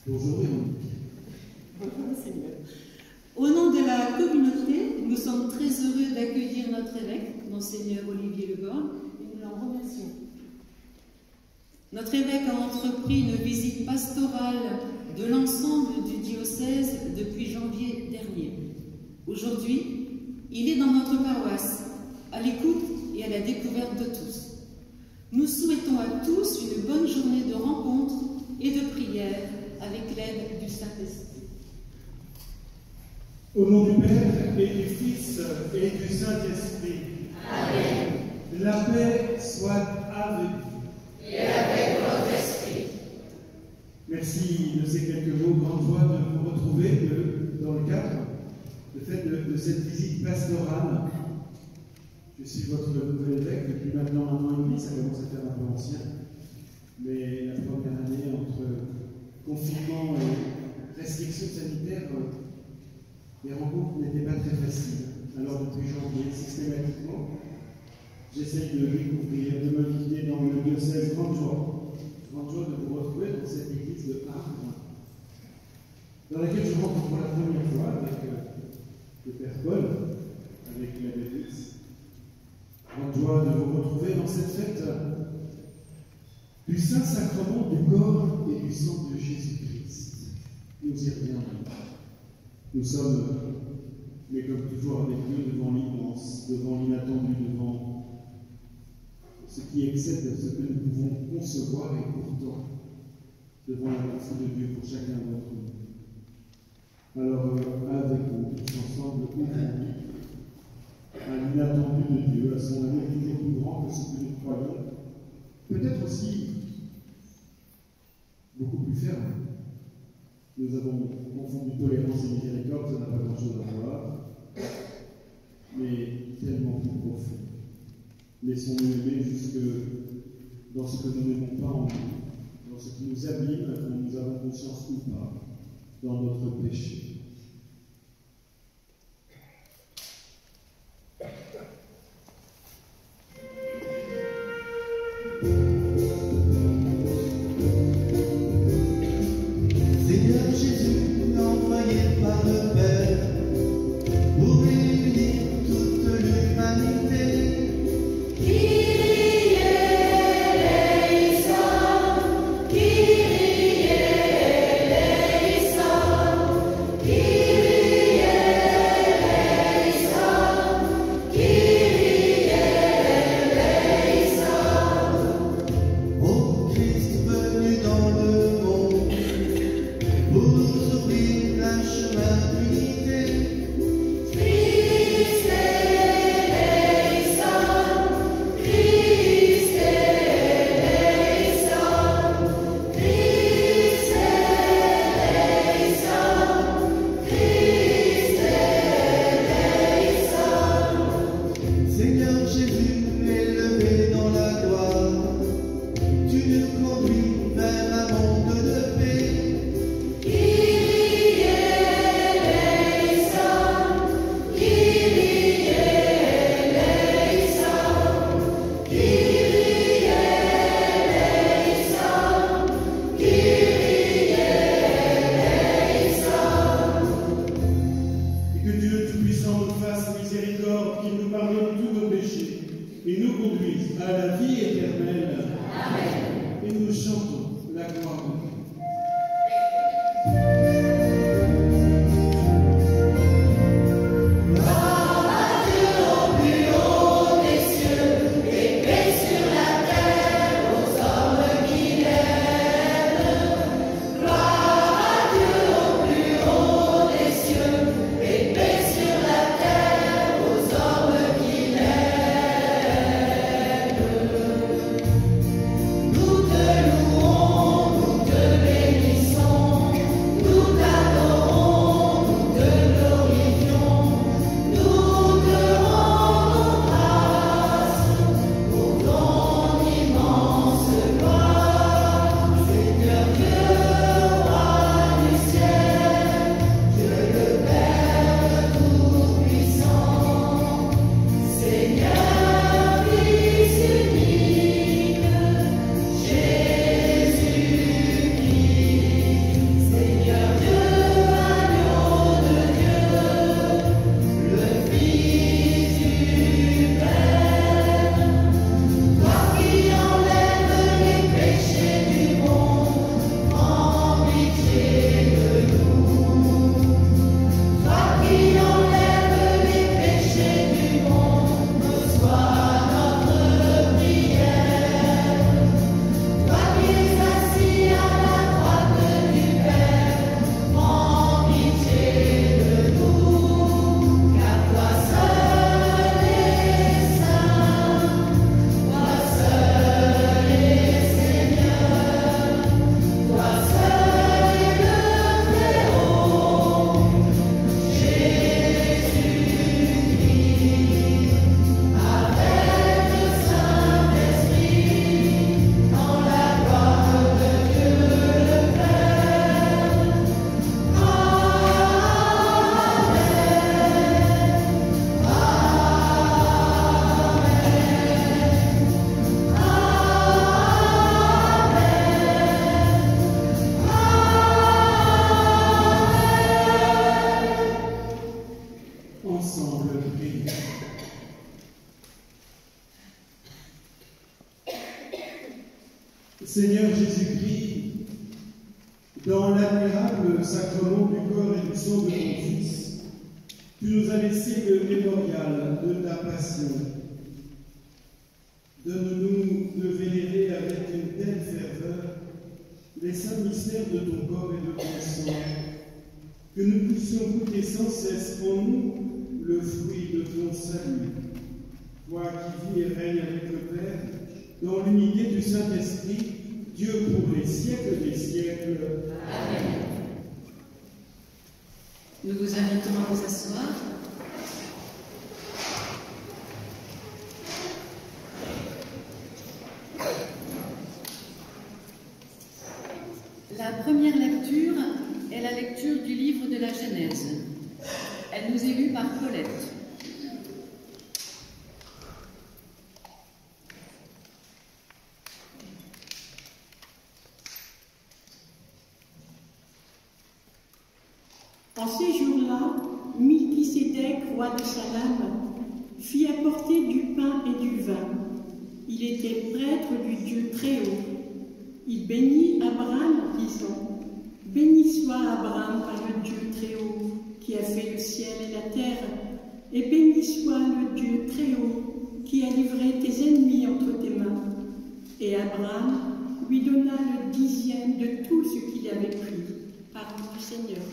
Bonjour Véronique. Bonjour Seigneur. Au nom de la communauté, nous sommes très heureux d'accueillir notre évêque, Monseigneur Olivier Leborgne, et nous l'en remercions. Notre évêque a entrepris une visite pastorale de l'ensemble du diocèse depuis janvier dernier. Aujourd'hui, il est dans notre paroisse, à l'écoute et à la découverte de tous. Nous souhaitons à tous une bonne journée de rencontre et de prière avec l'aide du Saint-Esprit. Au nom du Père et du Fils et du Saint-Esprit. Amen. La paix soit avec vous. Et avec votre esprit. Merci de ces quelques mots. Grande joie de vous retrouver dans le cadre de cette visite pastorale. Je suis votre nouvel évêque depuis maintenant 1 an et demi, ça commence à faire un peu ancien. Mais la première année, entre confinement et restrictions sanitaires, les rencontres n'étaient pas très faciles. Alors depuis janvier, systématiquement, j'essaye de découvrir, de m'inviter dans le diocèse. Grande joie de vous retrouver dans cette église de Arles, dans laquelle je rencontre pour la première fois avec le Père Paul, avec l'abbé Fritz. Grande joie de vous retrouver dans cette fête du Saint-Sacrement du corps et du sang de Jésus-Christ. Nous y reviendrons. Nous sommes, mais comme toujours avec Dieu, devant l'immense, devant l'inattendu, devant ce qui excède ce que nous pouvons concevoir et pourtant devant la pensée de Dieu pour chacun d'entre nous. Alors, avec vous, tous ensemble, ouvrons à l'inattendu de Dieu, à son amour toujours plus grand que ce que nous croyons, peut-être aussi beaucoup plus ferme. Nous avons confondu tolérance et miséricorde, ça n'a pas grand-chose à voir, mais tellement plus profond. Laissons-nous aimer jusque dans ce que nous n'aimons pas en nous, dans ce qui nous abîme, dont nous avons conscience ou pas, dans notre péché. Seigneur Jésus, envoyé par le Père, pour réunir toute l'humanité. Kyrie eleison, Kyrie eleison, Kyrie eleison, Kyrie eleison. Ô Christ venu dans le monde, pour nous ouvrir un chemin d'unité. Christ eleison, Christ eleison, Christ eleison, Christ eleison. Seigneur Jésus, élevé dans la gloire, tu nous conduis vers un monde de paix. Kyrie eleison, l'admirable sacrement du corps et du sang de ton Fils, tu nous as laissé le mémorial de ta passion. Donne-nous de vénérer avec une telle ferveur les saints mystères de ton corps et de ton sang, que nous puissions goûter sans cesse en nous le fruit de ton salut. Toi qui vis et règnes avec le Père, dans l'unité du Saint-Esprit, Dieu pour les siècles des siècles. Amen. Nous vous invitons à vous asseoir. La première lecture est la lecture du livre de la Genèse. Elle nous est lue par Colette. En ces jours-là, Melchisédek, roi de Salem, fit apporter du pain et du vin. Il était prêtre du Dieu Très-Haut. Il bénit Abraham, disant : Béni soit Abraham par le Dieu Très-Haut, qui a fait le ciel et la terre, et béni soit le Dieu Très-Haut, qui a livré tes ennemis entre tes mains. Et Abraham lui donna le 10e de tout ce qu'il avait pris. Parole du Seigneur.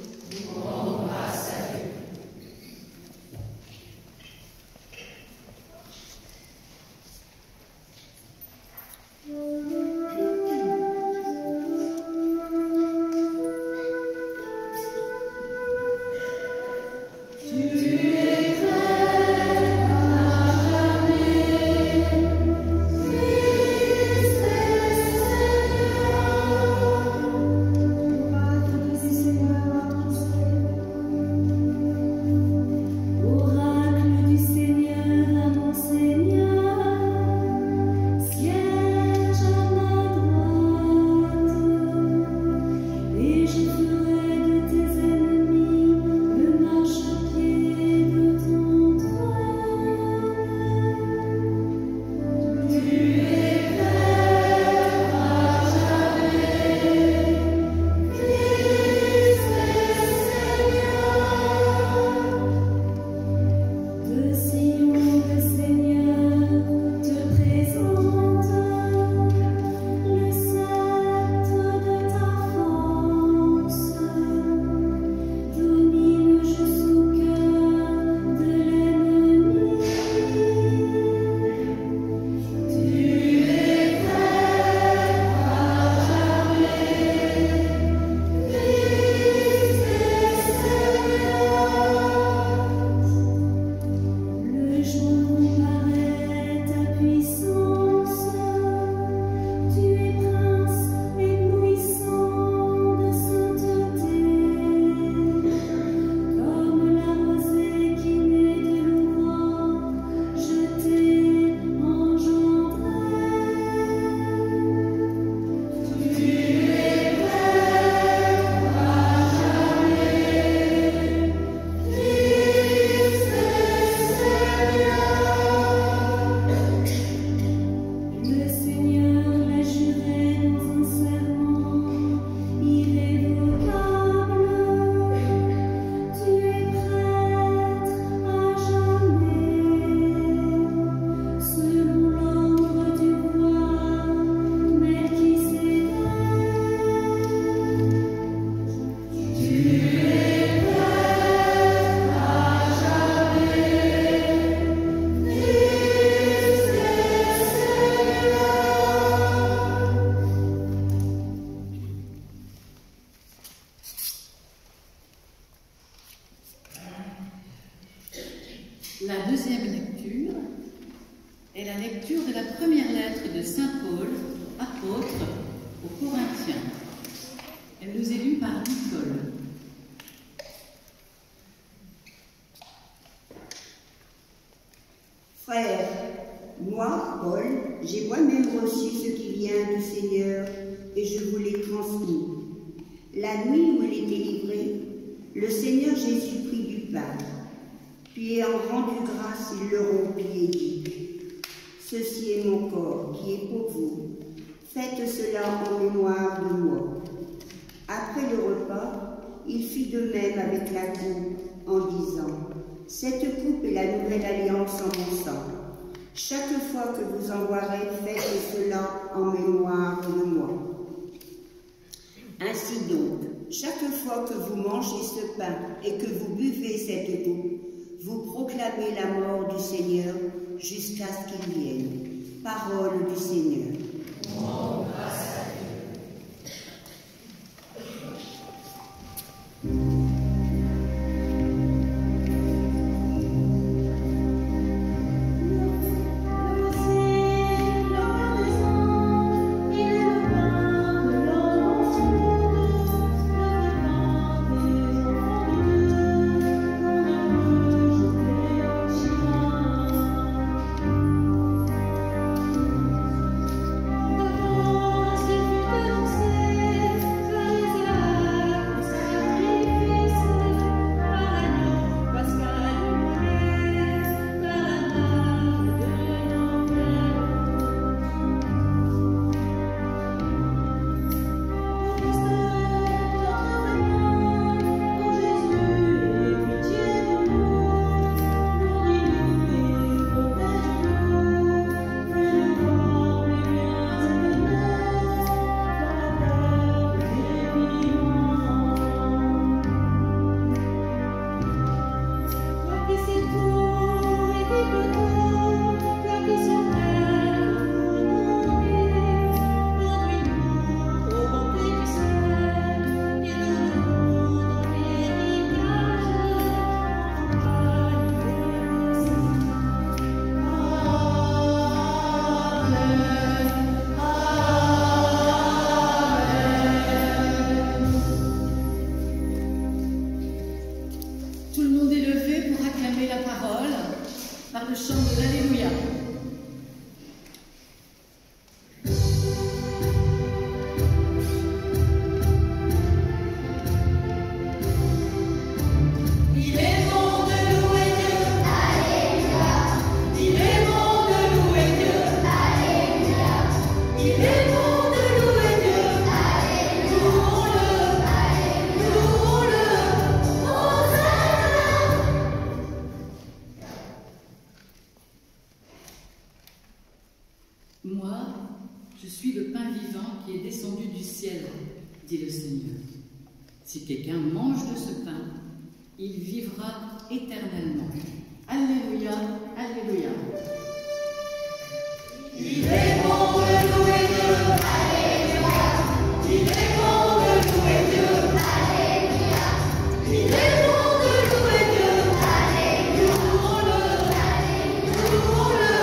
La deuxième lecture est la lecture de la première lettre de Saint Paul, apôtre aux Corinthiens. Elle nous est lue par Nicole. Frères, moi, Paul, j'ai moi-même reçu ce qui vient du Seigneur et je vous l'ai transmis. La nuit où il était livré, le Seigneur Jésus prit du pain, puis ayant rendu grâce, il le rompit et dit : Ceci est mon corps qui est pour vous. Faites cela en mémoire de moi. Après le repas, il fit de même avec la coupe en disant « Cette coupe est la nouvelle alliance en mon sang. Chaque fois que vous en boirez, faites cela en mémoire de moi. Ainsi donc, chaque fois que vous mangez ce pain et que vous buvez cette coupe, vous proclamez la mort du Seigneur jusqu'à ce qu'il vienne. » Parole du Seigneur. Oh, grâce à Dieu. Moi, je suis le pain vivant qui est descendu du ciel, dit le Seigneur. Si quelqu'un mange de ce pain, il vivra éternellement. Alléluia, alléluia. Il est bon de louer Dieu, alléluia. Il est bon de louer Dieu, alléluia. Il est bon de louer Dieu, alléluia. Louons-le, louons-le,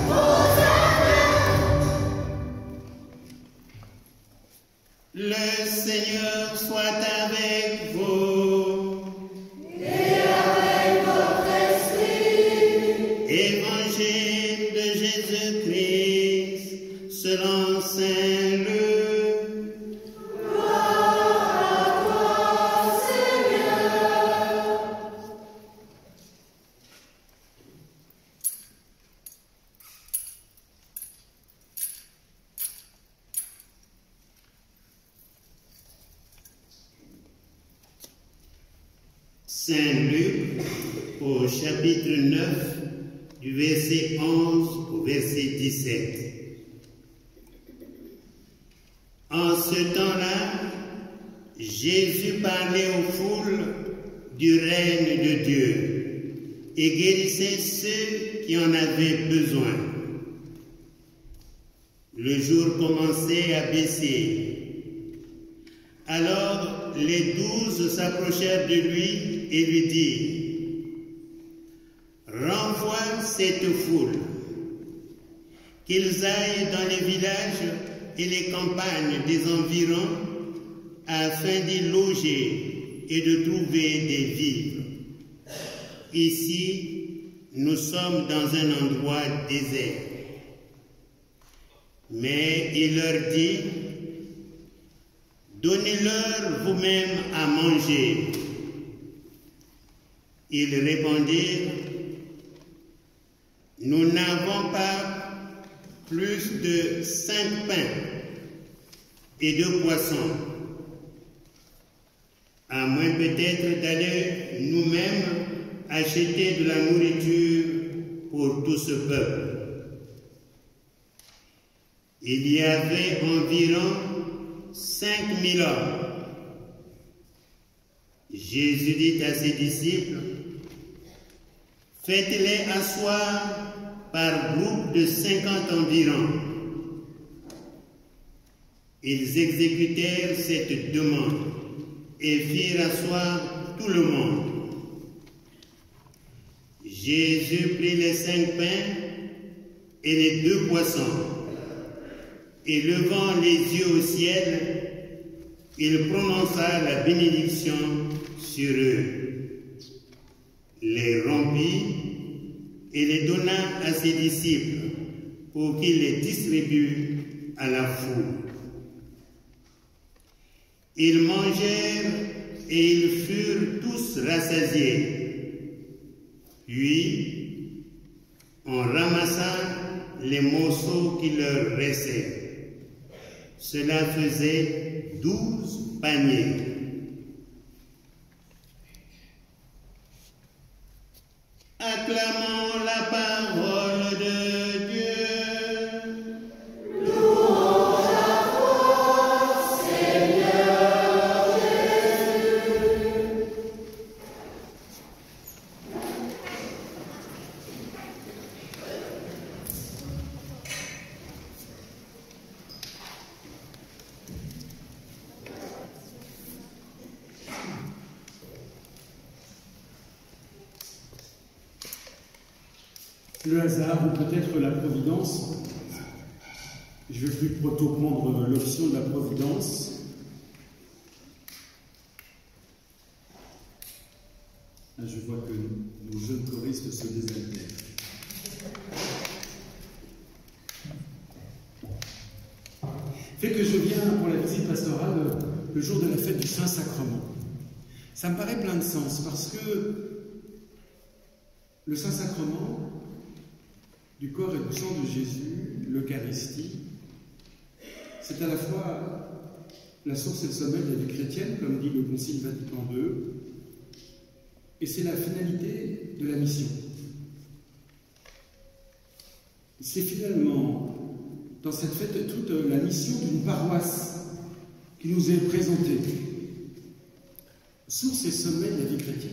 Hosanna. Le Seigneur soit avec vous. Et avec votre esprit. Évangile de Jésus-Christ selon saint Luc. Gloire à toi, Seigneur. Saint Luc au chapitre 9 du verset 11 au verset 17. En ce temps-là, Jésus parlait aux foules du règne de Dieu et guérissait ceux qui en avaient besoin. Le jour commençait à baisser. Alors les 12 s'approchèrent de lui et lui dirent: renvoie cette foule, qu'ils aillent dans les villages et les campagnes des environs afin d'y loger et de trouver des vivres. Ici, nous sommes dans un endroit désert. Mais il leur dit: donnez-leur vous-même à manger. Ils répondirent: nous n'avons pas plus de 5 pains et 2 poissons. à moins peut-être d'aller nous-mêmes acheter de la nourriture pour tout ce peuple. Il y avait environ 5000 hommes. Jésus dit à ses disciples, « Faites-les asseoir par groupe de 50 environ. » Ils exécutèrent cette demande et firent asseoir tout le monde. Jésus prit les 5 pains et les 2 poissons, et levant les yeux au ciel, il prononça la bénédiction sur eux, les rompit et les donna à ses disciples pour qu'ils les distribuent à la foule. Ils mangèrent et ils furent tous rassasiés. Puis, on ramassa les morceaux qui leur restaient. Cela faisait 12 paniers. Acclamons la parole de Dieu. Le hasard ou peut-être la providence. Je vais plutôt prendre l'option de la providence. Là, je vois que nos jeunes choristes se désaltèrent. Fait que je viens pour la visite pastorale le jour de la fête du Saint-Sacrement. Ça me paraît plein de sens parce que le Saint-Sacrement du corps et du sang de Jésus, l'Eucharistie, c'est à la fois la source et le sommet de la vie chrétienne, comme dit le Concile Vatican II, et c'est la finalité de la mission. C'est finalement, dans cette fête, toute la mission d'une paroisse qui nous est présentée. Source et sommet de la vie chrétienne.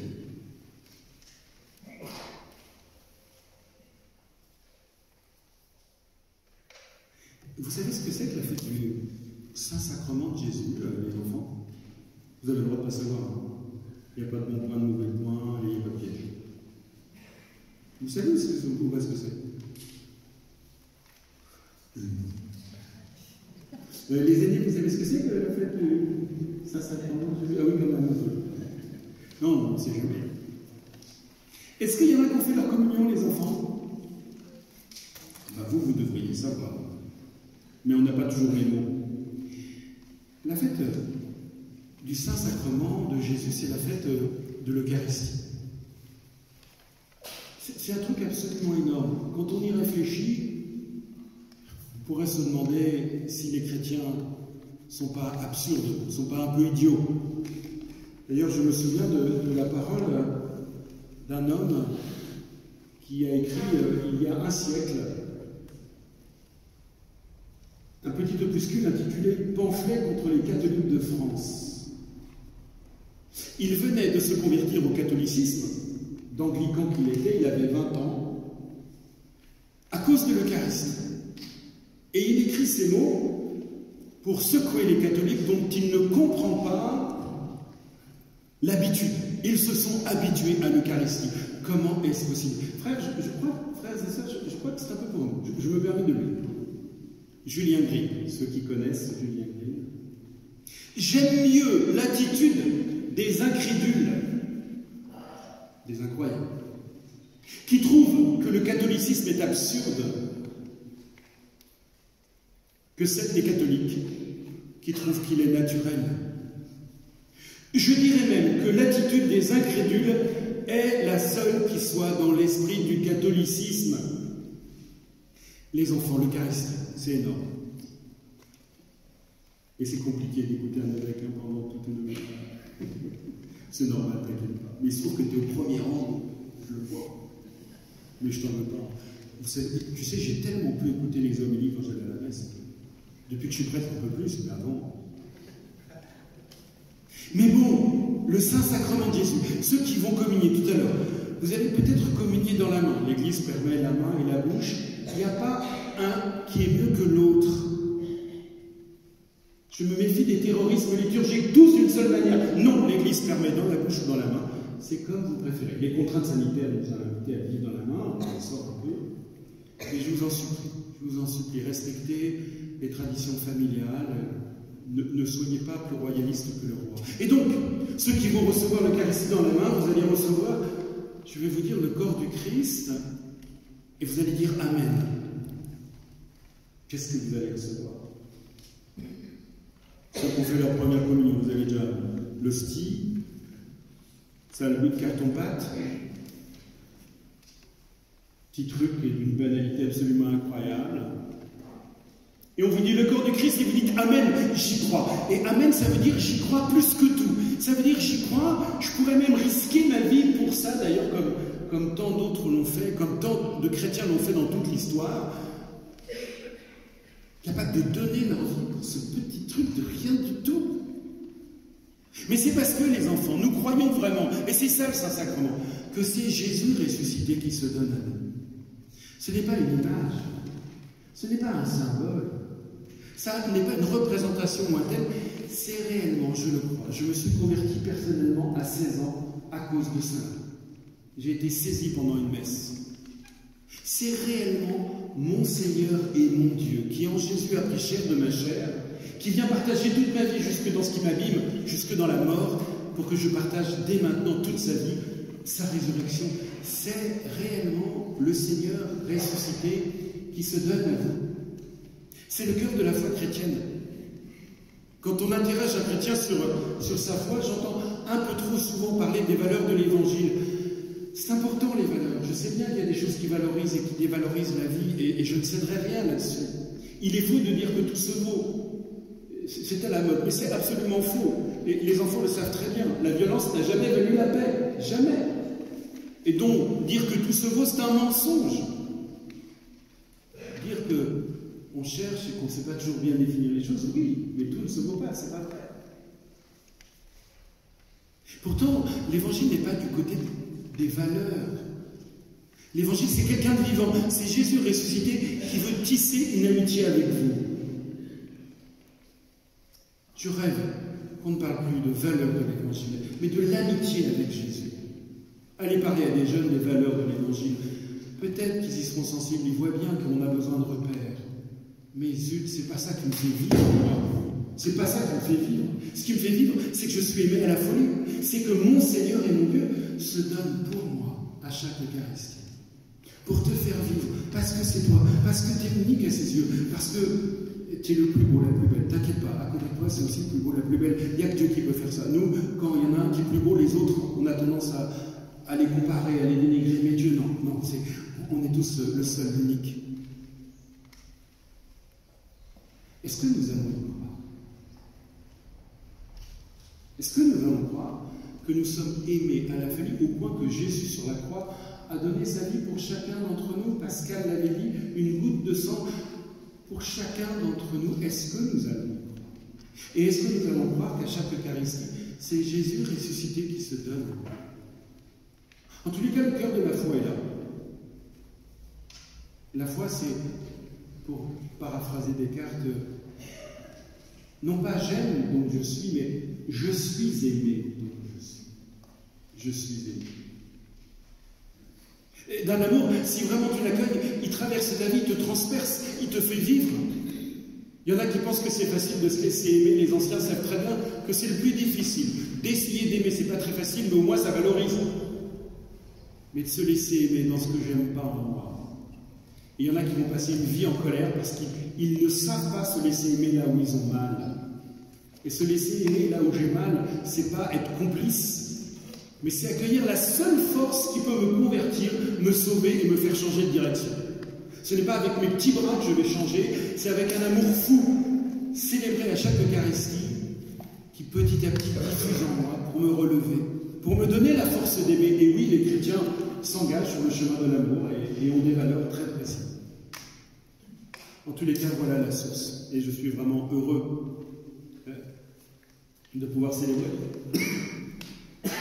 Vous savez ce que c'est que la fête du Saint-Sacrement de Jésus, les enfants? Vous avez le droit de ne pas savoir. Hein. Il n'y a pas de bon point, de mauvais point, il n'y a pas de piège. Vous savez ce que c'est? Les aînés, vous savez ce que c'est que la fête du Saint-Sacrement de Jésus? Ah oui, quand même un peu. Non, c'est jamais. Est-ce qu'il y en a qui ont fait leur communion, les enfants? Ben vous devriez savoir. Mais on n'a pas toujours les mots. La fête du Saint-Sacrement de Jésus, c'est la fête de l'Eucharistie. C'est un truc absolument énorme. Quand on y réfléchit, on pourrait se demander si les chrétiens ne sont pas absurdes, ne sont pas un peu idiots. D'ailleurs, je me souviens de la parole d'un homme qui a écrit il y a un siècle un petit opuscule intitulé « Pamphlet contre les catholiques de France ». Il venait de se convertir au catholicisme, d'anglican qu'il était, il avait 20 ans, à cause de l'Eucharistie. Et il écrit ces mots pour secouer les catholiques dont il ne comprend pas l'habitude. Ils se sont habitués à l'Eucharistie. Comment est-ce possible? Frères et sœurs, je crois que c'est un peu pour nous. Je me permets de lire. Julien Gris, ceux qui connaissent Julien Gris. J'aime mieux l'attitude des incrédules, des incroyants, qui trouvent que le catholicisme est absurde, que celle des catholiques, qui trouvent qu'il est naturel. Je dirais même que l'attitude des incrédules est la seule qui soit dans l'esprit du catholicisme. Les enfants, l'Eucharistie, c'est énorme. Et c'est compliqué d'écouter un évêque pendant toute une journée. C'est normal, t'inquiète pas. Mais il se trouve que tu es au premier rang, je le vois. Mais je t'en veux pas. Vous savez, tu sais, j'ai tellement pu écouter les homélies quand j'allais à la messe. Depuis que je suis prêtre, un peu plus, mais avant. Mais bon, le Saint-Sacrement de Jésus, ceux qui vont communier tout à l'heure, vous allez peut-être communier dans la main. L'Église permet la main et la bouche. Il n'y a pas un qui est mieux que l'autre. Je me méfie des terrorismes liturgiques, tous d'une seule manière. Non, l'Église permet dans la bouche ou dans la main. C'est comme vous préférez. Les contraintes sanitaires nous ont invités à vivre dans la main, on en sort un peu. Et je vous en supplie, respectez les traditions familiales. Ne soyez pas plus royaliste que le roi. Et donc, ceux qui vont recevoir l'Eucharistie dans la main, vous allez recevoir, je vais vous dire, le corps du Christ, et vous allez dire Amen. Qu'est-ce que vous allez recevoir? Ceux qui ont fait leur première communion, vous avez déjà l'hostie, ça a le goût de carton-pâte, petit truc et d'une banalité absolument incroyable. Et on vous dit le corps du Christ et vous dites Amen, j'y crois. Et Amen, ça veut dire j'y crois plus que tout. Ça veut dire j'y crois, je pourrais même risquer ma vie pour ça, d'ailleurs, comme tant d'autres l'ont fait, comme tant de chrétiens l'ont fait dans toute l'histoire. Capable de donner leur vie pour ce petit truc de rien du tout. Mais c'est parce que les enfants, nous croyons vraiment, et c'est ça le Saint-Sacrement, que c'est Jésus ressuscité qui se donne à nous. Ce n'est pas une image, ce n'est pas un symbole, ça n'est pas une représentation lointaine, c'est réellement, je le crois. Je me suis converti personnellement à 16 ans à cause de ça. J'ai été saisi pendant une messe. C'est réellement mon Seigneur et mon Dieu qui en Jésus a pris chair de ma chair, qui vient partager toute ma vie jusque dans ce qui m'abîme, jusque dans la mort, pour que je partage dès maintenant toute sa vie, sa résurrection. C'est réellement le Seigneur ressuscité qui se donne à vous. C'est le cœur de la foi chrétienne. Quand on interroge un chrétien sur sa foi, j'entends un peu trop souvent parler des valeurs de l'Évangile. C'est important les valeurs. Je sais bien qu'il y a des choses qui valorisent et qui dévalorisent la vie, et je ne céderai rien là-dessus. Il est faux de dire que tout se vaut. C'est à la mode, mais c'est absolument faux. Et les enfants le savent très bien. La violence n'a jamais valu la paix. Jamais. Et donc, dire que tout se vaut, c'est un mensonge. Dire qu'on cherche et qu'on ne sait pas toujours bien définir les choses, oui, mais tout ne se vaut pas, c'est pas vrai. Pourtant, l'Évangile n'est pas du côté des valeurs. L'Évangile, c'est quelqu'un de vivant. C'est Jésus ressuscité qui veut tisser une amitié avec vous. Je rêve qu'on ne parle plus de valeurs de l'Évangile, mais de l'amitié avec Jésus. Allez parler à des jeunes des valeurs de l'Évangile. Peut-être qu'ils y seront sensibles, ils voient bien qu'on a besoin de repères. Mais zut, c'est pas ça qui me fait vivre, moi. C'est pas ça qui me fait vivre. Ce qui me fait vivre, c'est que je suis aimé à la folie. C'est que mon Seigneur et mon Dieu se donnent pour moi à chaque Eucharistie. Pour te faire vivre, parce que c'est toi, parce que tu es unique à ses yeux, parce que tu es le plus beau, la plus belle. T'inquiète pas, à côté de toi, c'est aussi le plus beau, la plus belle. Il n'y a que Dieu qui peut faire ça. Nous, quand il y en a un qui est plus beau, les autres, on a tendance à les comparer, à les dénigrer. Mais Dieu, non, on est tous le seul, l'unique. Est-ce que nous allons y croire? Est-ce que nous allons croire que nous sommes aimés à la folie au point que Jésus sur la croix a donné sa vie pour chacun d'entre nous? Pascal l'avait dit, une goutte de sang pour chacun d'entre nous. Est-ce que nous allons y croire? Et est-ce que nous allons croire qu'à chaque Eucharistie, c'est Jésus ressuscité qui se donne? En tous les cas, le cœur de la foi est là. La foi, c'est, pour paraphraser Descartes, non pas j'aime donc je suis, mais je suis aimé donc je suis. Je suis aimé. Et d'un amour, si vraiment tu l'accueilles, il traverse ta vie, il te transperce, il te fait vivre. Il y en a qui pensent que c'est facile de se laisser aimer. Les anciens savent très bien que c'est le plus difficile. D'essayer d'aimer, c'est pas très facile, mais au moins ça valorise. Mais de se laisser aimer dans ce que j'aime pas en moi. Et il y en a qui vont passer une vie en colère parce qu'ils ne savent pas se laisser aimer là où ils ont mal. Et se laisser aimer là où j'ai mal, c'est pas être complice, mais c'est accueillir la seule force qui peut me convertir, me sauver et me faire changer de direction. Ce n'est pas avec mes petits bras que je vais changer, c'est avec un amour fou, célébré à chaque Eucharistie, qui petit à petit diffuse en moi pour me relever. pour me donner la force d'aimer. Et oui, les chrétiens s'engagent sur le chemin de l'amour et ont des valeurs très précises. En tous les cas, voilà la source. Et je suis vraiment heureux de pouvoir célébrer. Moi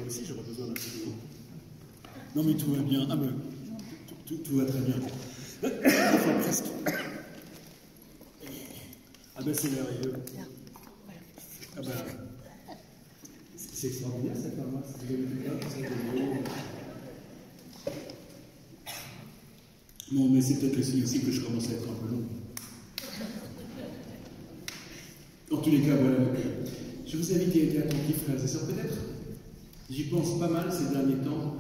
aussi, j'aurais besoin d'un petit peu. Non, mais tout va bien. Ah, mais tout va très bien. Enfin, presque. Ah, ben, c'est merveilleux. Ah, ben, c'est extraordinaire cette paroisse. Non, mais c'est peut-être aussi que je commence à être un peu long. En tous les cas, voilà. Je vous invite à être attentifs, frères et sœurs, peut-être. J'y pense pas mal ces derniers temps.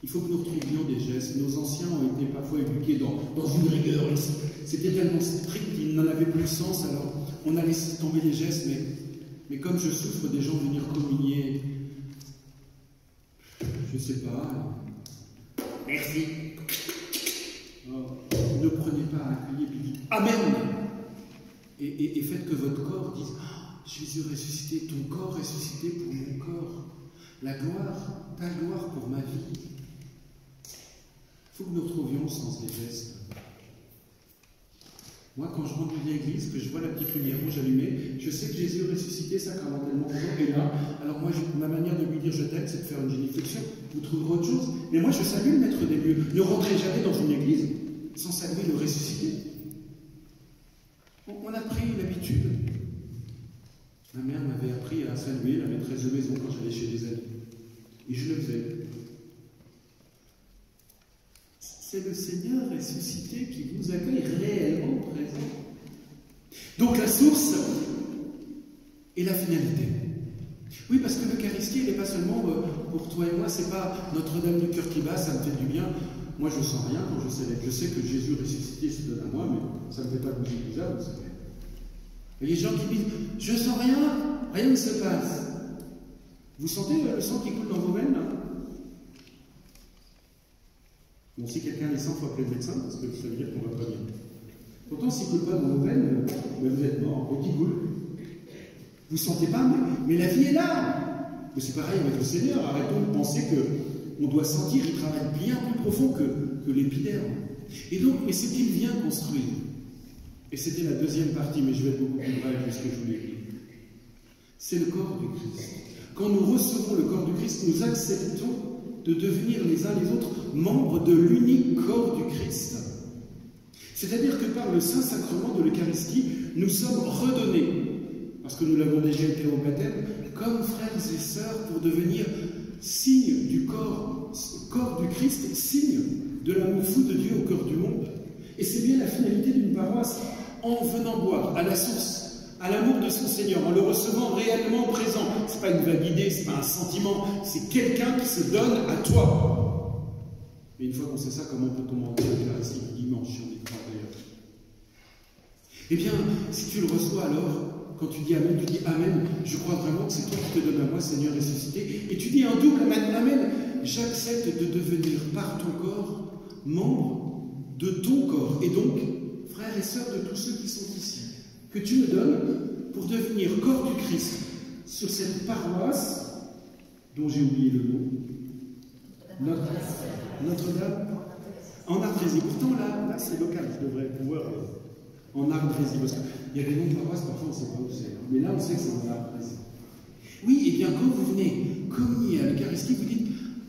Il faut que nous retrouvions des gestes. Nos anciens ont été parfois éduqués dans une rigueur. C'était tellement strict qu'ils n'en avaient plus le sens. Alors, on a laissé tomber les gestes, mais comme je souffre des gens venir communier, je ne sais pas. Merci. Oh, ne prenez pas à accueillir, puis dites Amen. Et faites que votre corps dise Jésus ressuscité, ton corps ressuscité pour mon corps. La gloire, ta gloire pour ma vie. Il faut que nous retrouvions le sens des gestes. Moi, quand je rentre dans l'église, que je vois la petite lumière rouge allumée, je sais que Jésus ressuscité sacramentellement est là. Alors moi, ma manière de lui dire je t'aime, c'est de faire une génuflexion. Vous trouverez autre chose. Mais moi, je salue le maître des lieux. Ne rentrez jamais dans une église sans saluer le ressuscité. On a pris l'habitude. Ma mère m'avait appris à saluer la maîtresse de maison quand j'allais chez des amis. Et je le faisais. C'est le Seigneur ressuscité qui vous accueille réellement présent. Donc la source et la finalité. Oui, parce que l'Eucharistie, elle n'est pas seulement pour toi et moi, c'est pas Notre-Dame du cœur qui bat, ça me fait du bien. Moi, je sens rien quand je célèbre. Je sais que Jésus ressuscité se donne à moi, mais ça ne me fait pas bouger bizarre, vous savez. Et les gens qui disent « Je sens rien, rien ne se passe ». Vous sentez le sang qui coule dans vos veines, là? Bon, si quelqu'un est sang, il faut appeler le médecin, parce que ça veut dire qu'on va pas bien. Pourtant, s'il ne coule pas dans vos veines, vous êtes mort, au petit coule. Vous ne sentez pas, mais la vie est là. Mais c'est pareil avec le Seigneur. Arrêtons de penser qu'on doit sentir, il travaille bien plus profond que l'épiderme. Et donc, mais c'est qu'il vient construire. Et c'était la deuxième partie, mais je vais être beaucoup plus bref puisque je vous l'ai dit. C'est le corps du Christ. Quand nous recevons le corps du Christ, nous acceptons de devenir les uns les autres membres de l'unique corps du Christ. C'est-à-dire que par le Saint-Sacrement de l'Eucharistie, nous sommes redonnés, parce que nous l'avons déjà été au baptême, comme frères et sœurs pour devenir signe du corps du Christ, signe de l'amour fou de Dieu au cœur du monde. Et c'est bien la finalité d'une paroisse, en venant boire à la source, à l'amour de son Seigneur, en le recevant réellement présent. Ce n'est pas une vague idée, ce n'est pas un sentiment, c'est quelqu'un qui se donne à toi. Et une fois qu'on sait ça, comment peut-on mentir l'Eucharistie dimanche si on est croit d'ailleurs? Eh bien, si tu le reçois alors, quand tu dis Amen, tu dis Amen, je crois vraiment que c'est toi qui te donnes à moi, Seigneur ressuscité, et tu dis un double Amen, Amen, j'accepte de devenir par ton corps membre de ton corps, et donc, frères et sœurs de tous ceux qui sont ici, que tu me donnes pour devenir corps du Christ sur cette paroisse dont j'ai oublié le nom, Notre-Dame, en Ardrésie. Pourtant, là c'est local, je devrais pouvoir en Ardrésie, parce qu'il y a des noms de paroisses, parfois on ne sait pas où c'est, mais là on sait que c'est en Ardrésie. Oui, et bien quand vous venez communier à l'Eucharistie, vous dites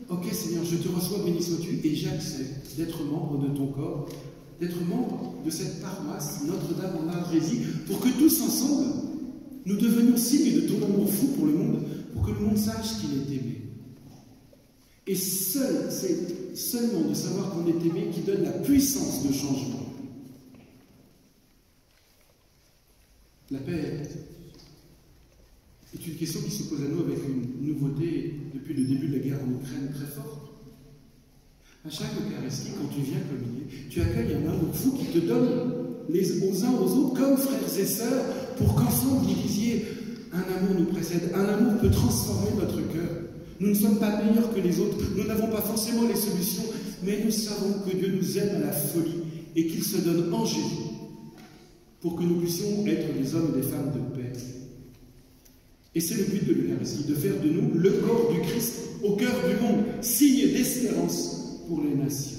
ok Seigneur, je te reçois, béni sois-tu, et j'accepte d'être membre de ton corps, d'être membre de cette paroisse Notre-Dame en Ardrésie, pour que tous ensemble, nous devenions signes de ton amour fou pour le monde, pour que le monde sache qu'il est aimé. Et c'est seulement de savoir qu'on est aimé qui donne la puissance de changement. La paix est une question qui se pose à nous avec une nouveauté depuis le début de la guerre en Ukraine très forte. À chaque Eucharistie, quand tu viens communier, tu accueilles un amour fou qui te donne aux uns aux autres comme frères et sœurs pour qu'ensemble vous disiez un amour nous précède, un amour peut transformer notre cœur. Nous ne sommes pas meilleurs que les autres, nous n'avons pas forcément les solutions, mais nous savons que Dieu nous aime à la folie et qu'il se donne en Jésus pour que nous puissions être des hommes et des femmes de paix. Et c'est le but de l'Eucharistie, de faire de nous le corps du Christ au cœur du monde, signe d'espérance pour les nations.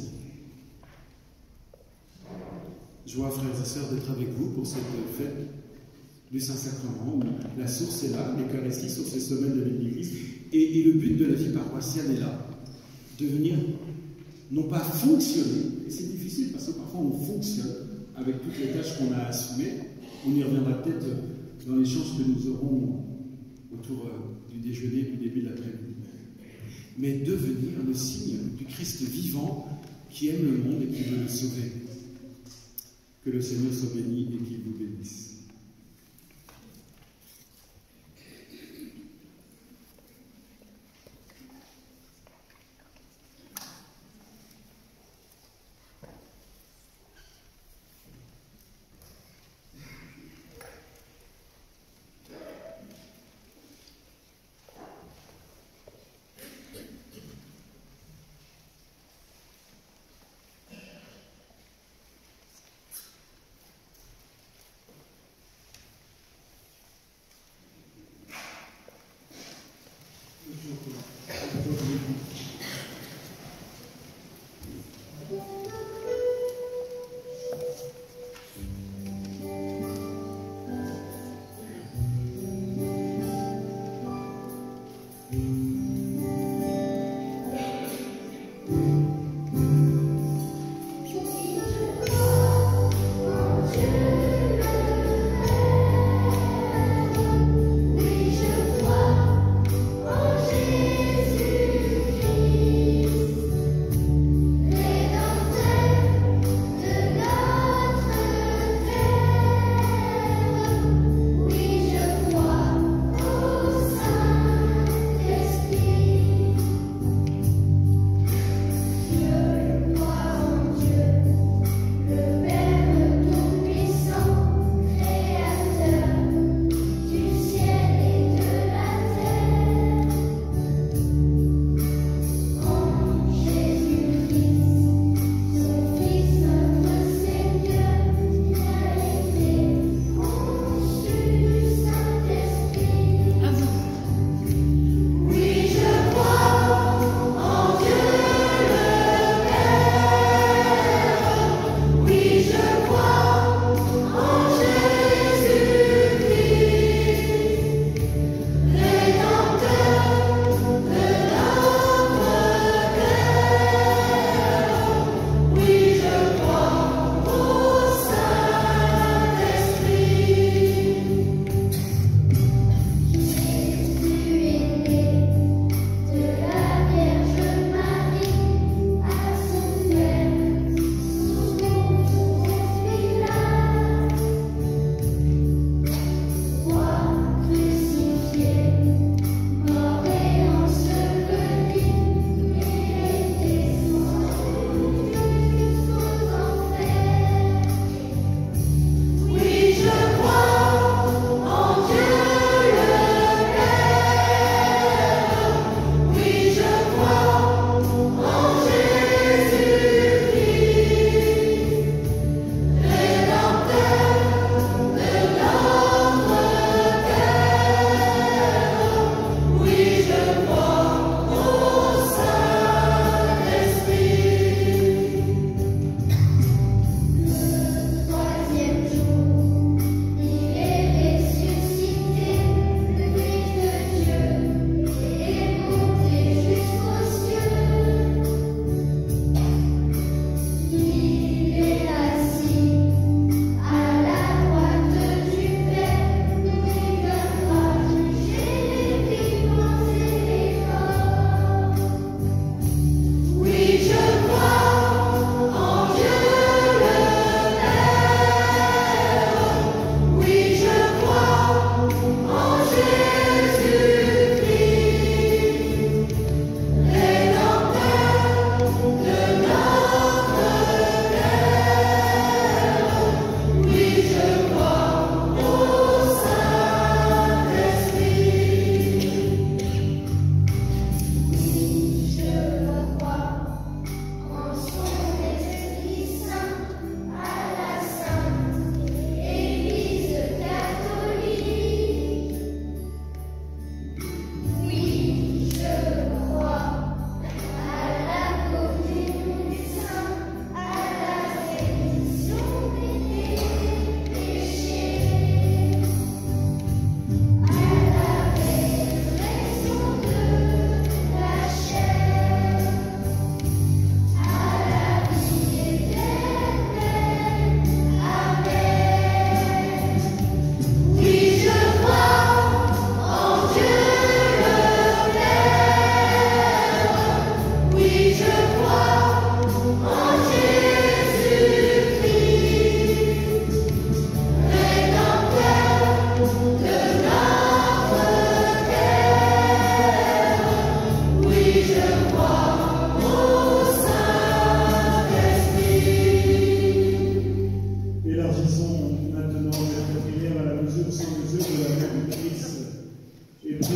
Joie, frères et sœurs, d'être avec vous pour cette fête du Saint-Sacrement, où la source est là, l'Eucharistie sur ces semaines de l'Église, et le but de la vie paroissiale est là, de venir, non pas fonctionner, et c'est difficile parce que parfois on fonctionne avec toutes les tâches qu'on a assumées, on y reviendra peut-être dans l'échange que nous aurons autour du déjeuner, du début de l'après-midi, mais devenir le signe du Christ vivant qui aime le monde et qui veut le sauver. Que le Seigneur soit béni et qu'il vous bénisse.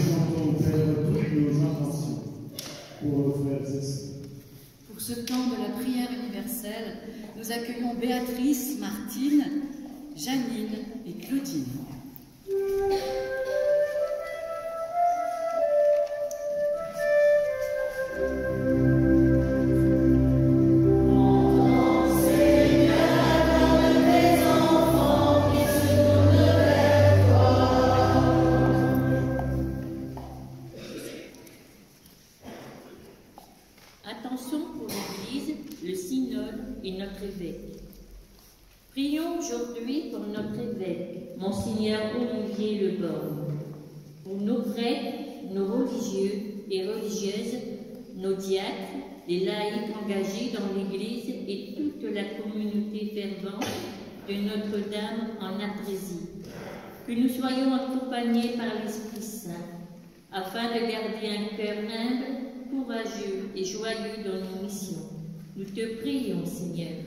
présentons, Père, toutes nos intentions pour nos frères et sœurs. Pour ce temps de la prière universelle, nous accueillons Béatrice, Martine, Janine et Claudine. Attention pour l'Église, le synode et notre évêque. Prions aujourd'hui pour notre évêque, Monseigneur Olivier Leborgne, pour nos prêtres, nos religieux et religieuses, nos diacres, les laïcs engagés dans l'Église et toute la communauté fervente de Notre-Dame en Abrésie. Que nous soyons accompagnés par l'Esprit Saint, afin de garder un cœur humble, courageux et joyeux dans nos missions. Nous te prions, Seigneur.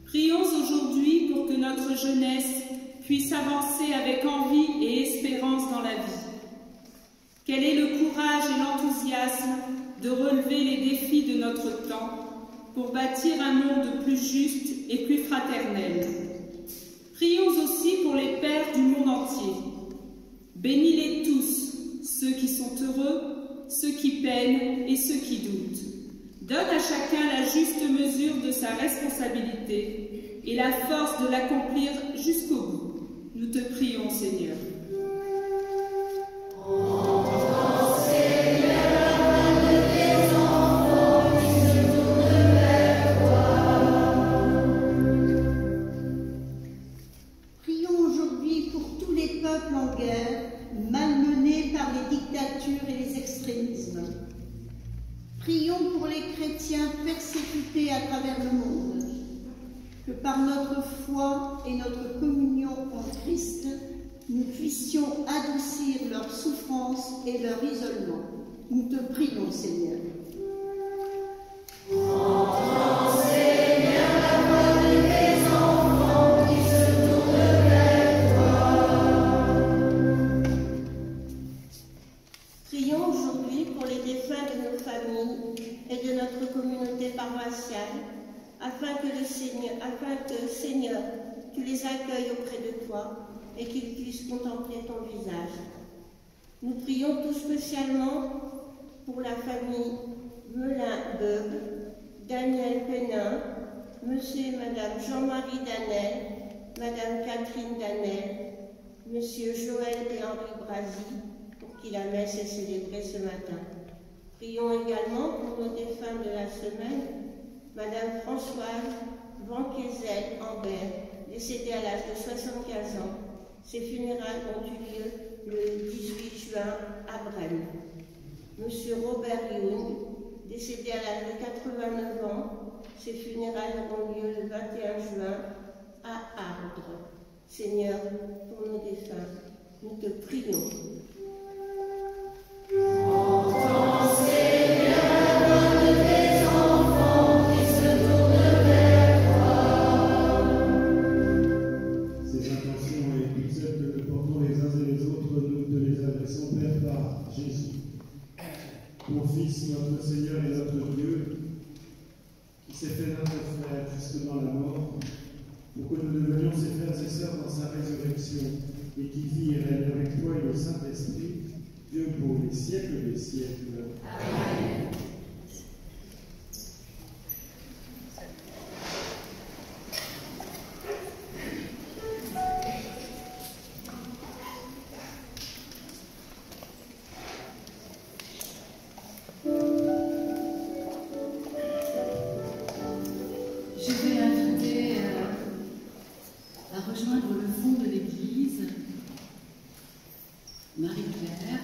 Prions aujourd'hui pour que notre jeunesse puisse avancer avec envie et espérance dans la vie. Quel est le courage et l'enthousiasme de relever les défis de notre temps pour bâtir un monde plus juste et plus fraternel. Prions aussi pour les pères du monde entier. Bénis-les tous, ceux qui sont heureux, ceux qui peinent et ceux qui doutent. Donne à chacun la juste mesure de sa responsabilité et la force de l'accomplir jusqu'au bout. Nous te prions, Seigneur. En guerre, malmenés par les dictatures et les extrémismes. Prions pour les chrétiens persécutés à travers le monde, que par notre foi et notre communion en Christ, nous puissions adoucir leur souffrance et leur isolement. Nous te prions, Seigneur. Et de notre communauté paroissiale, afin que, Seigneur, tu les accueilles auprès de toi et qu'ils puissent contempler ton visage. Nous prions tout spécialement pour la famille Melin-Beug, Daniel Pénin, Monsieur et Madame Jean-Marie Danel, Madame Catherine Danel, Monsieur Joël et Henri Brasi, pour qui la messe est célébrée ce matin. Prions également pour nos défunts de la semaine, Madame Françoise Vanquezel-Ambert, décédée à l'âge de 75 ans. Ses funérailles ont eu lieu le 18 juin à Brême. Monsieur Robert Young, décédé à l'âge de 89 ans. Ses funérailles auront lieu le 21 juin à Ardres. Seigneur, pour nos défunts, nous te prions. Mon Fils, notre Seigneur et notre Dieu, qui s'est fait notre frère jusque dans la mort, pour que nous devenions ses frères et sœurs dans sa résurrection, et qui vit et règne avec toi et le Saint-Esprit, Dieu pour les siècles des siècles. Amen. Rejoindre le fond de l'église, Marie-Claire,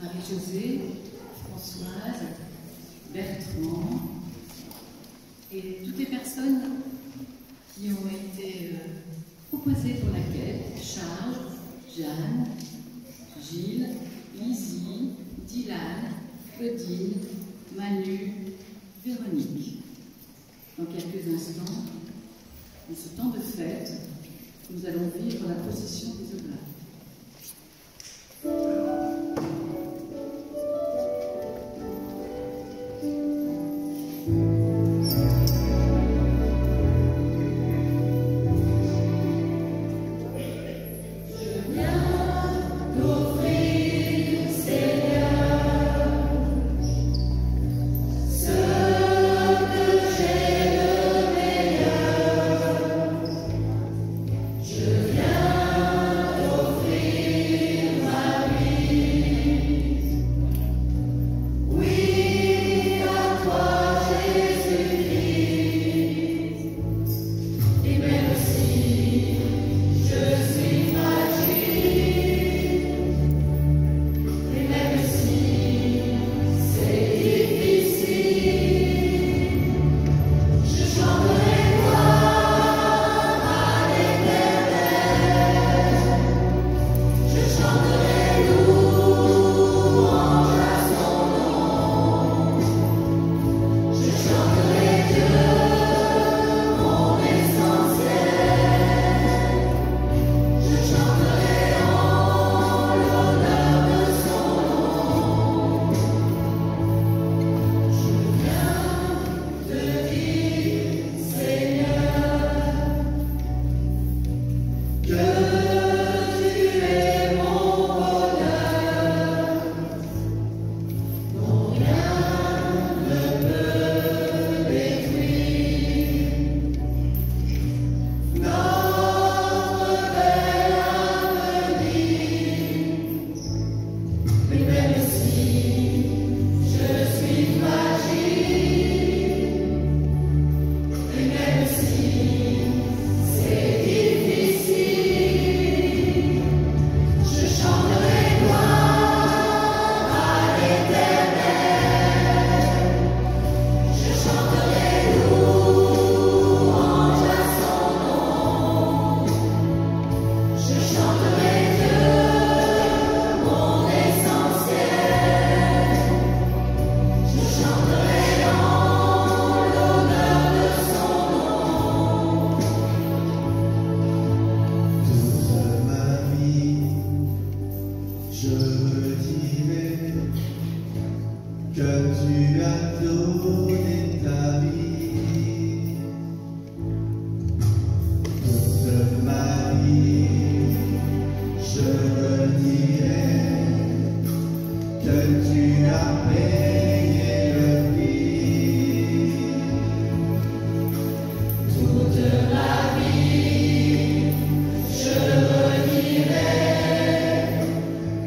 Marie-Josée, Françoise, Bertrand et toutes les personnes qui ont été proposées pour la quête, Charles, Jeanne, Gilles, Lizzie, Dylan, Claudine, Maë Manu, Véronique. Dans quelques instants, en ce temps de fête, nous allons vivre la procession des Oblates.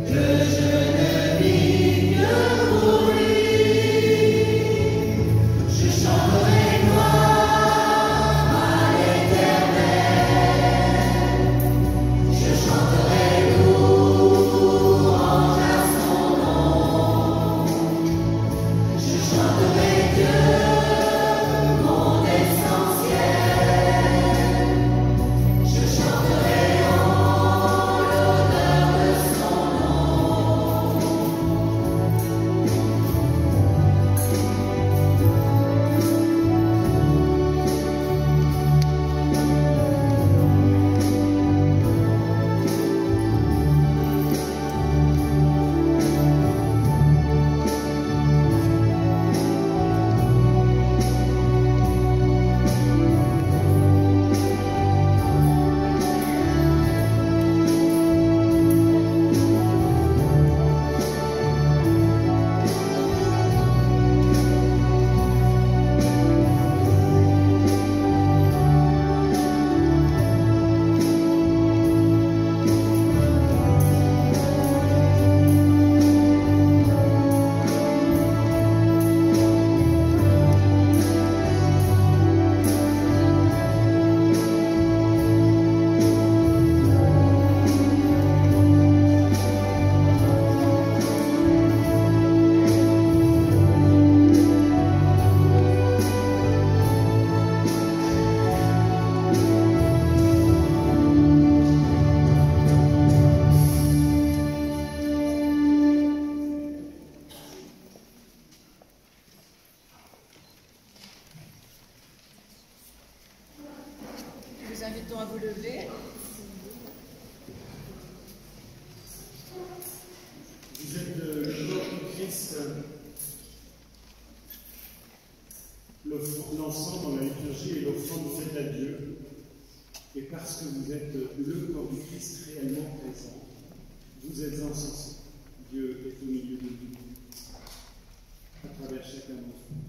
Que je ne vis que pour lui. invitons à vous lever. Vous êtes le corps du Christ, l'encens dans la liturgie et l'offrande faite à Dieu. Et parce que vous êtes le corps du Christ réellement présent, vous êtes encensés. Dieu est au milieu de nous, à travers chacun d'entre nous.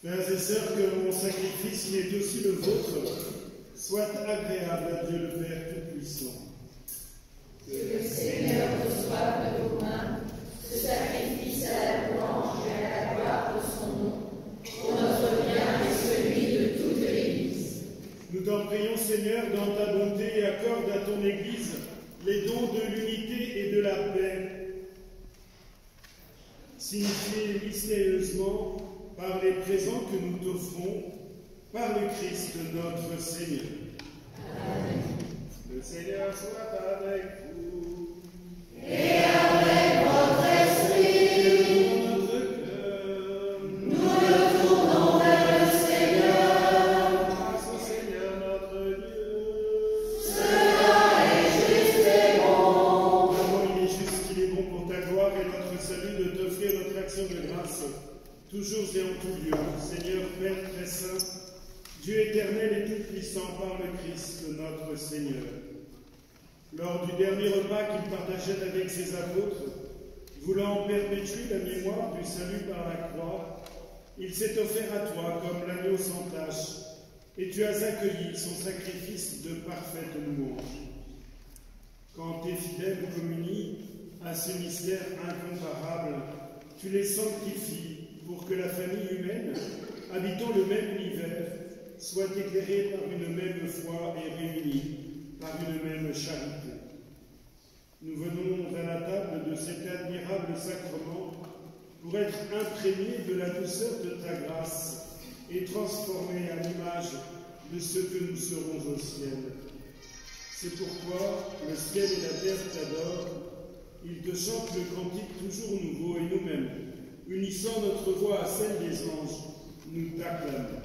Frères et sœurs, que mon sacrifice, qui est aussi le vôtre, soit agréable à Dieu le Père Tout-Puissant. Que le Seigneur reçoive de vos mains ce sacrifice à la louange et à la gloire de son nom, pour notre bien et celui de toute l'Église. Nous t'en prions, Seigneur, dans ta bonté, et accorde à ton Église les dons de l'unité et de la paix, signifiés mystérieusement par les présents que nous t'offrons, par le Christ notre Seigneur. Amen. Le Seigneur soit avec vous. Et avec votre esprit. Notre cœur. Nous nous tournons vers le Seigneur. Grâce au Seigneur notre Dieu. Cela est juste et bon. Vraiment, il est juste qu'il est bon pour ta gloire et notre salut de t'offrir notre action de grâce, toujours et en tout lieu. Seigneur Père très saint, Dieu éternel et tout-puissant par le Christ, notre Seigneur. Lors du dernier repas qu'il partageait avec ses apôtres, voulant perpétuer la mémoire du salut par la croix, il s'est offert à toi comme l'agneau sans tache, et tu as accueilli son sacrifice de parfaite louange. Quand tes fidèles communient à ce mystère incomparable, tu les sanctifies pour que la famille humaine, habitant le même univers, soit éclairée par une même foi et réunie par une même charité. Nous venons à la table de cet admirable sacrement pour être imprégnés de la douceur de ta grâce et transformés à l'image de ce que nous serons au ciel. C'est pourquoi le ciel et la terre t'adorent, ils te chantent le cantique toujours nouveau et nous-mêmes, unissant notre voix à celle des anges, nous t'acclamons.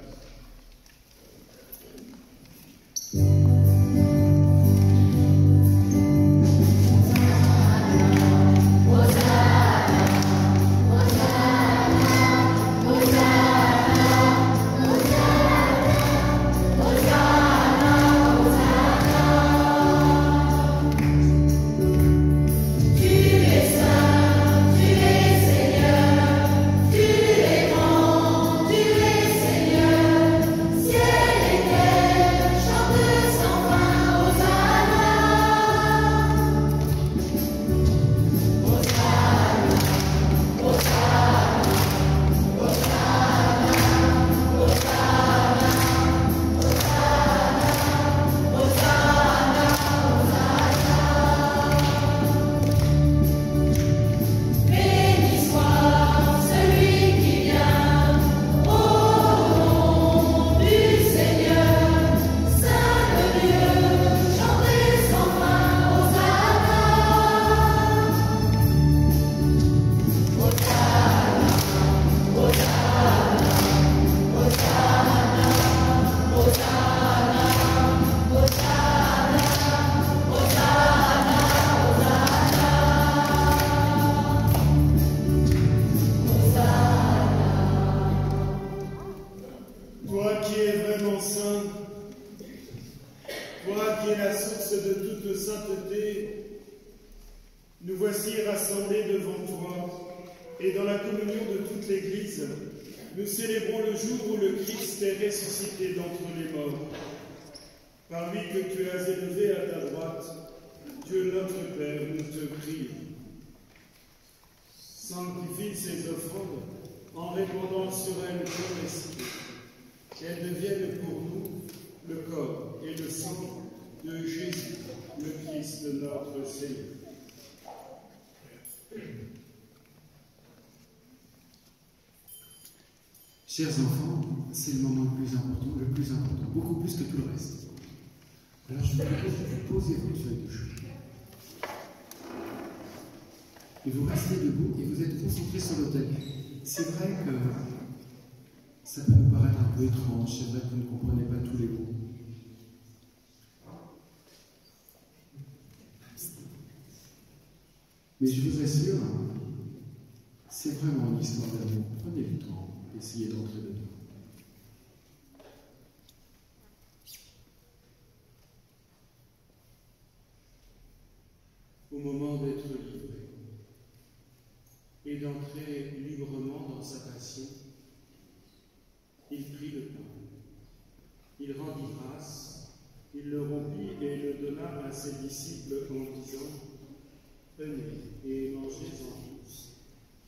Nous voici rassemblés devant toi, et dans la communion de toute l'Église, nous célébrons le jour où le Christ est ressuscité d'entre les morts. Par lui que tu as élevé à ta droite, Dieu notre Père, nous te prions. Sanctifie ces offrandes en répandant sur elles ton esprit, qu'elles deviennent pour nous le corps et le sang de Jésus, le Christ de notre Seigneur. Chers enfants, c'est le moment le plus important, beaucoup plus que tout le reste. Alors je vous propose de vous poser votre feuille de chou. Et vous restez debout et vous êtes concentrés sur l'autel. C'est vrai que ça peut nous paraître un peu étrange, c'est vrai que vous ne comprenez pas tous les mots. Mais je vous assure, c'est vraiment une histoire d'amour. Prenez du temps, essayez d'entrer dedans. Au moment d'être livré et d'entrer librement dans sa passion, il prit le pain, il rendit grâce, il le rompit et le donna à ses disciples en disant « Venez et mangez-en tous,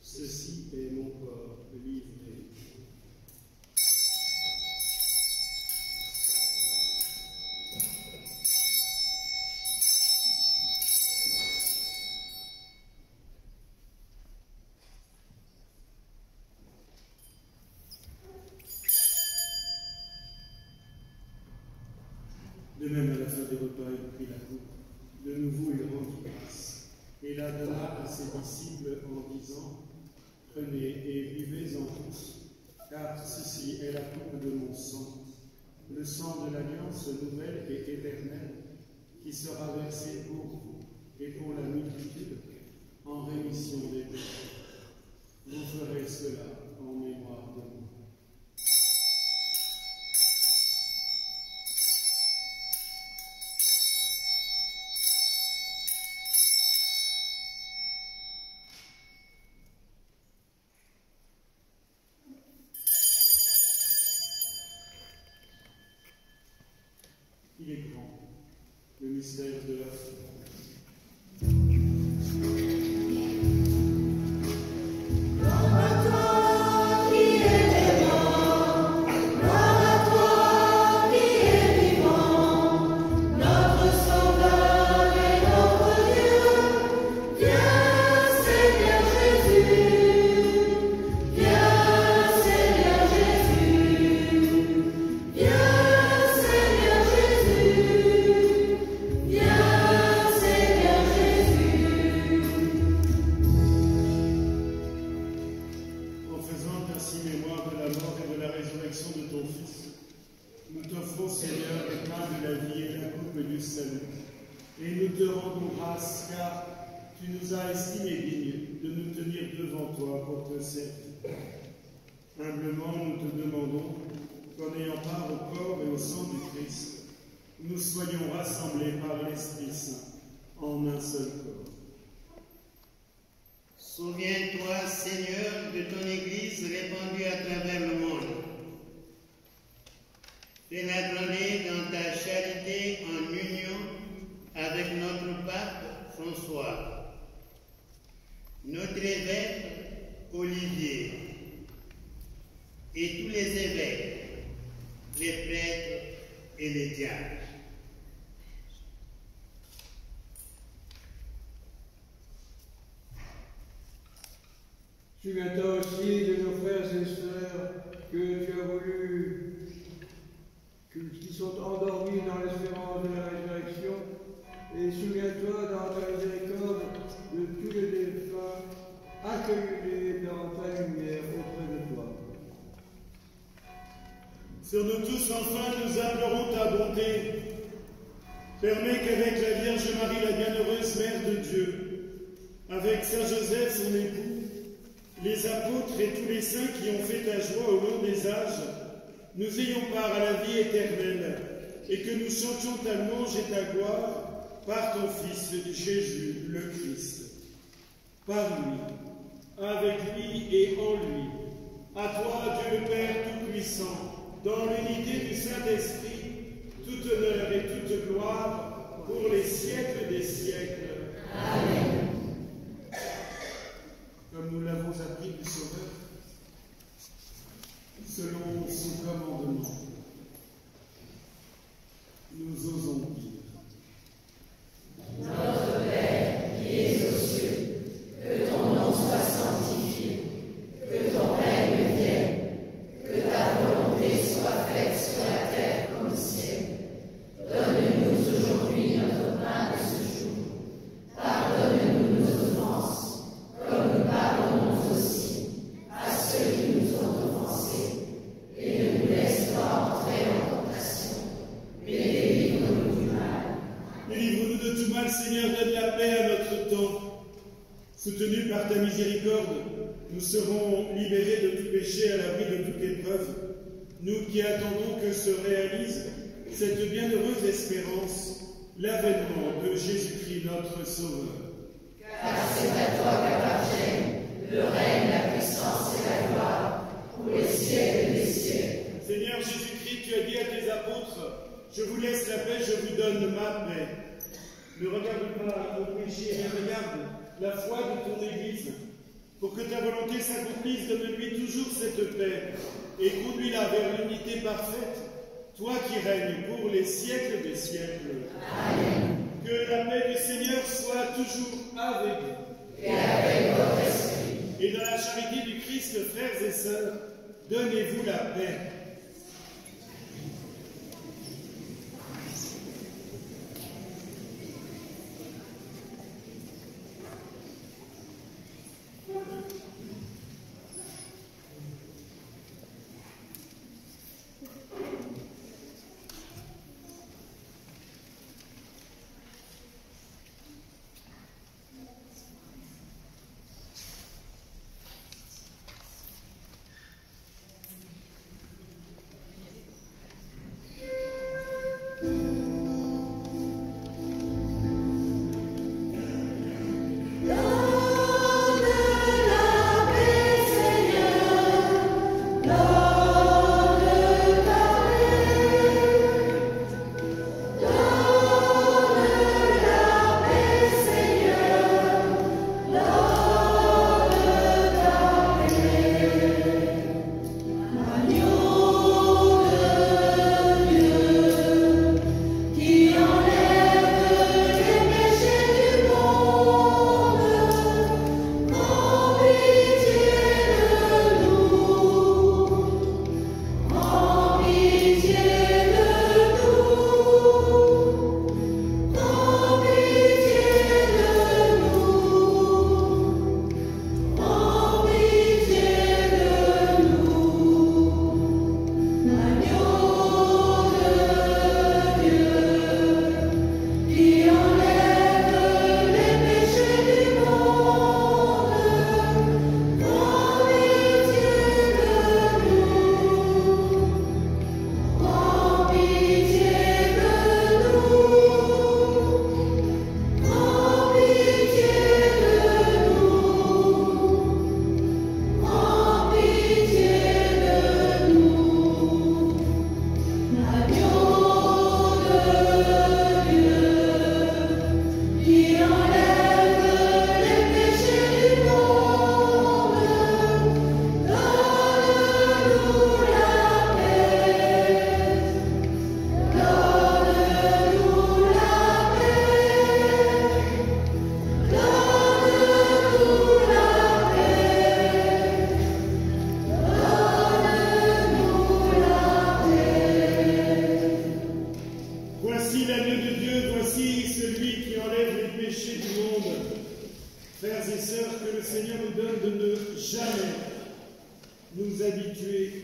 ceci est mon corps livré. » De même, à la fin des repas, il prit la coupe. De nouveau, il rendit grâce et la donna à ses disciples en disant « Prenez et buvez-en tous, car ceci est la coupe de mon sang, le sang de l'alliance nouvelle et éternelle, qui sera versé pour vous et pour la multitude en rémission des péchés. Vous ferez cela en mémoire de moi. » Il est grand, le mystère de la foi. Humblement, nous te demandons qu'en ayant part au corps et au sang du Christ, nous soyons rassemblés par l'Esprit Saint en un seul corps. Souviens-toi, Seigneur, de ton Église répandue à travers le monde. Fais-la grandir dans ta charité en union avec notre pape François, notre évêque Olivier, et tous les évêques, les prêtres et les diacres. Souviens-toi aussi de nos frères et sœurs que tu as voulu, qui sont endormis dans l'espérance de la résurrection, et souviens-toi dans ta miséricorde de tous les défunts, accueille-les dans ta lumière auprès de toi. Sur nous tous, enfin, nous implorons ta bonté. Permets qu'avec la Vierge Marie, la bienheureuse Mère de Dieu, avec Saint Joseph, son époux, les apôtres et tous les saints qui ont fait ta joie au long des âges, nous ayons part à la vie éternelle et que nous chantions ta louange et ta gloire par ton Fils Jésus, le Christ. Par lui, avec lui et en lui, à toi, Dieu le Père Tout-Puissant, dans l'unité du Saint-Esprit, tout honneur et toute gloire pour les siècles des siècles. Amen. Comme nous l'avons appris du Sauveur, selon son commandement, nous osons dire. Notre Père qui es aux cieux, que ton nom soit sanctifié, que ton règne vienne, que Soutenus par ta miséricorde, nous serons libérés de tout péché à l'abri de toute épreuve, nous qui attendons que se réalise cette bienheureuse espérance, l'avènement de Jésus-Christ notre Sauveur. Car c'est à toi qu'appartiennent le règne, la puissance et la gloire, pour les siècles des siècles. Seigneur Jésus-Christ, tu as dit à tes apôtres, je vous laisse la paix, je vous donne ma paix. Ne regarde pas au péché, mais regarde la foi de ton Église. Pour que ta volonté s'accomplisse, donne-lui toujours cette paix et conduis-la vers l'unité parfaite, toi qui règnes pour les siècles des siècles. Amen. Que la paix du Seigneur soit toujours avec vous. Et avec votre esprit. Et dans la charité du Christ, frères et sœurs, donnez-vous la paix. nous habituer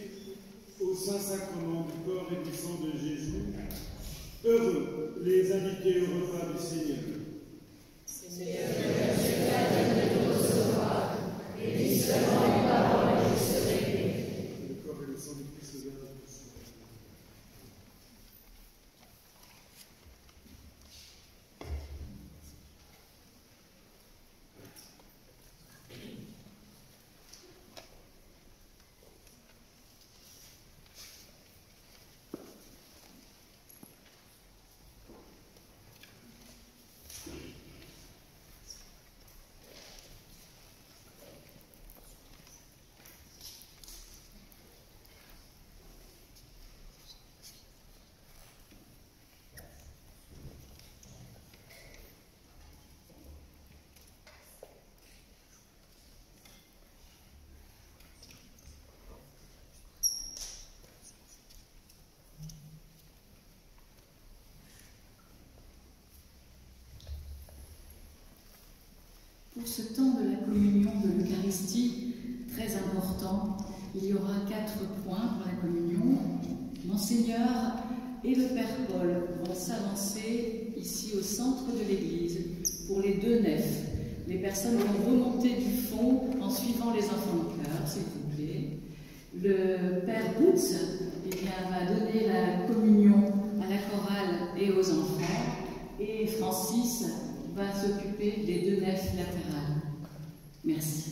au Saint-Sacrement du corps et du sang de Jésus. Heureux les invités au repas du Seigneur. Seigneur, je suis digne de te recevoir, et dis seulement une parole et je serai guéri. Le corps et le sang du Christ de notre Seigneur. Pour ce temps de la communion de l'Eucharistie, très important, il y aura 4 points pour la communion. Monseigneur et le Père Paul vont s'avancer ici au centre de l'église pour les 2 nefs, Les personnes vont remonter du fond en suivant les enfants de chœur, s'il vous plaît. Le père Boots va donner la communion à la chorale et aux enfants. Et Francis va s'occuper des 2 nefs latérales. Merci.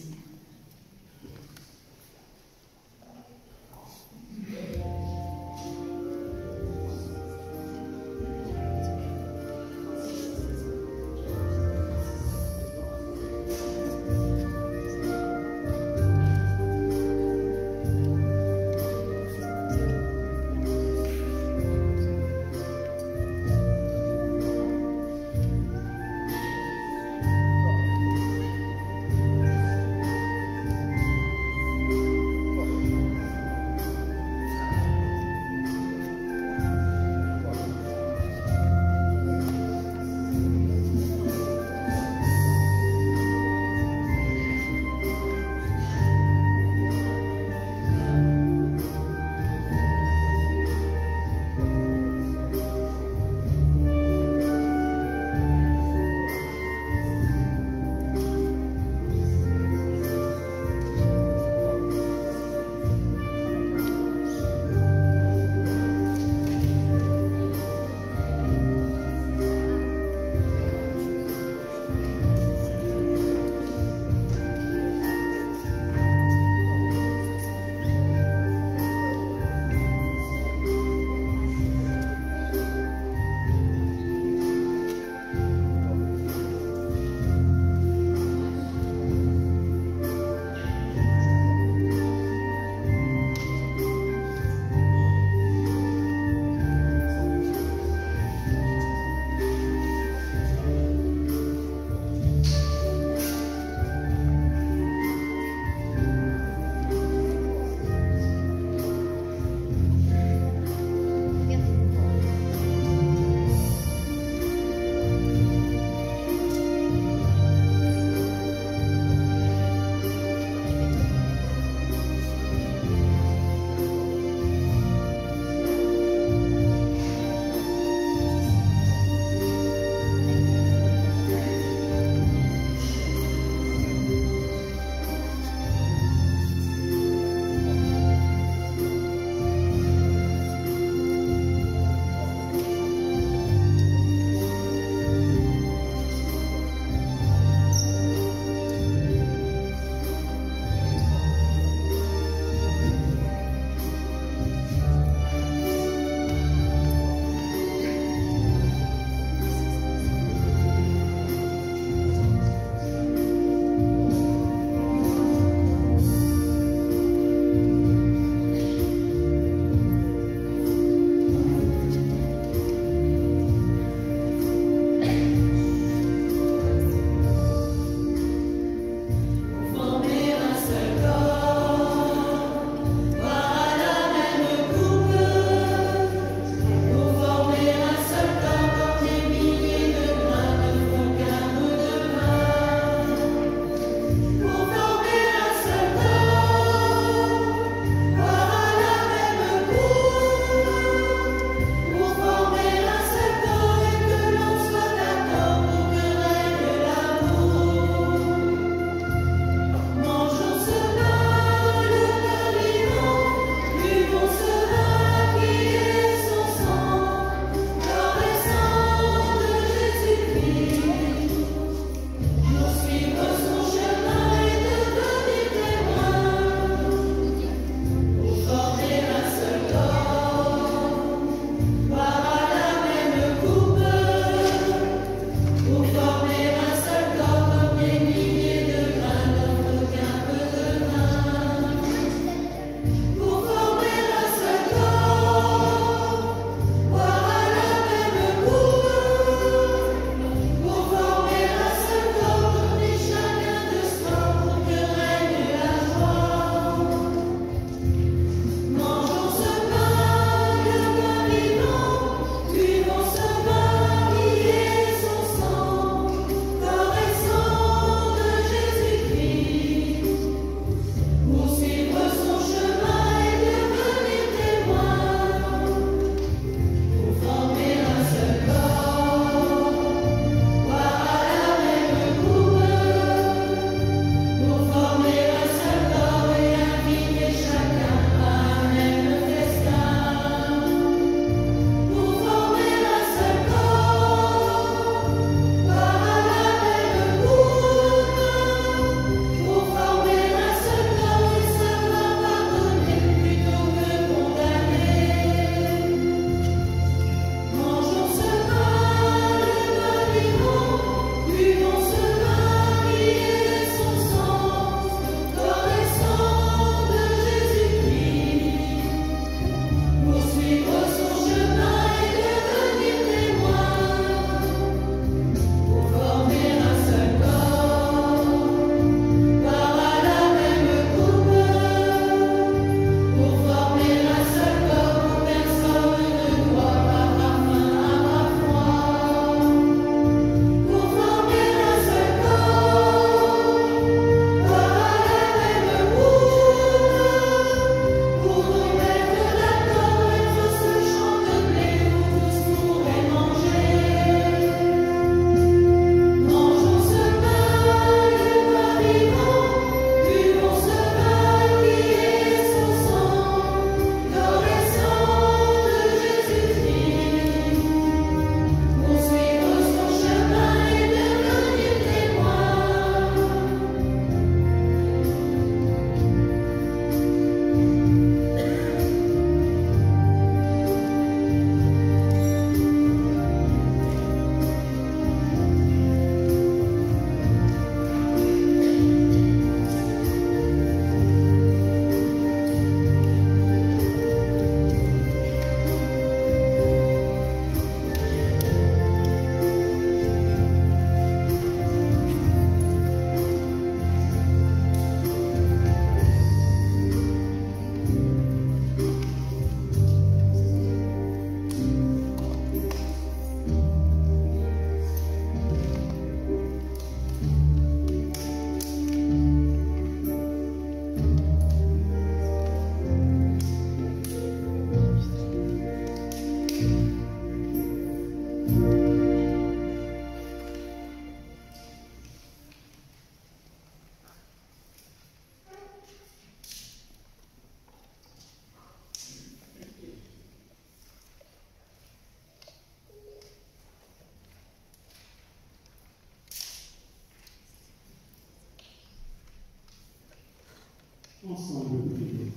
Ensemble, prions.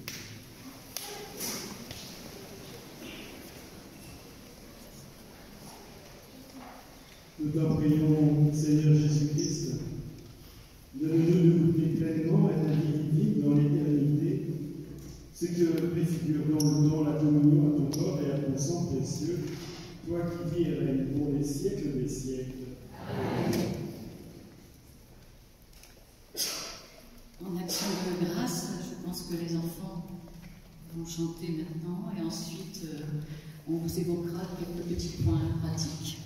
Nous t'en prions, Seigneur Jésus-Christ, donne-nous de goûter pleinement à ta vie divine dans l'éternité, ce que préfigure dans la communion à ton corps et à ton sang précieux, toi qui vis et règnes pour les siècles des siècles. Amen. En action de grâce, je pense que les enfants vont chanter maintenant et ensuite on vous évoquera quelques petits points pratiques.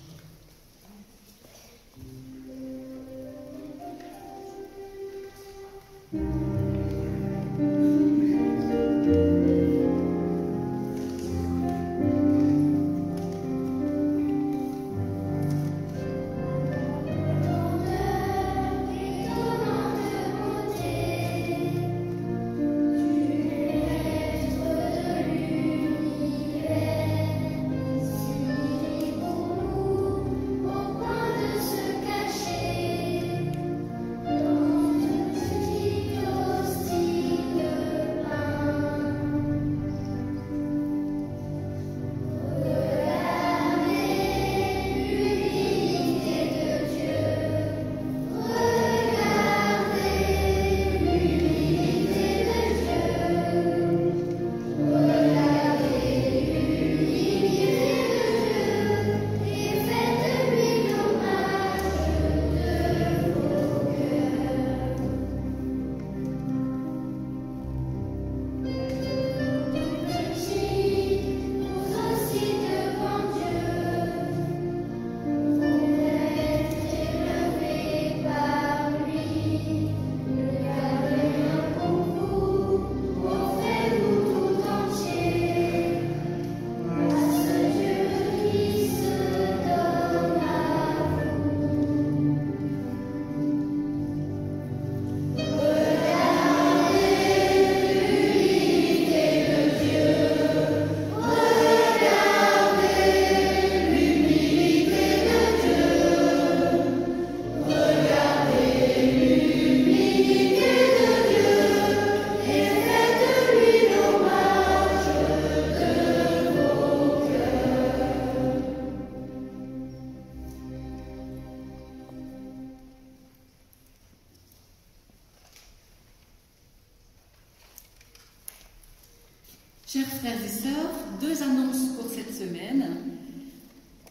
Chers frères et sœurs, deux annonces pour cette semaine.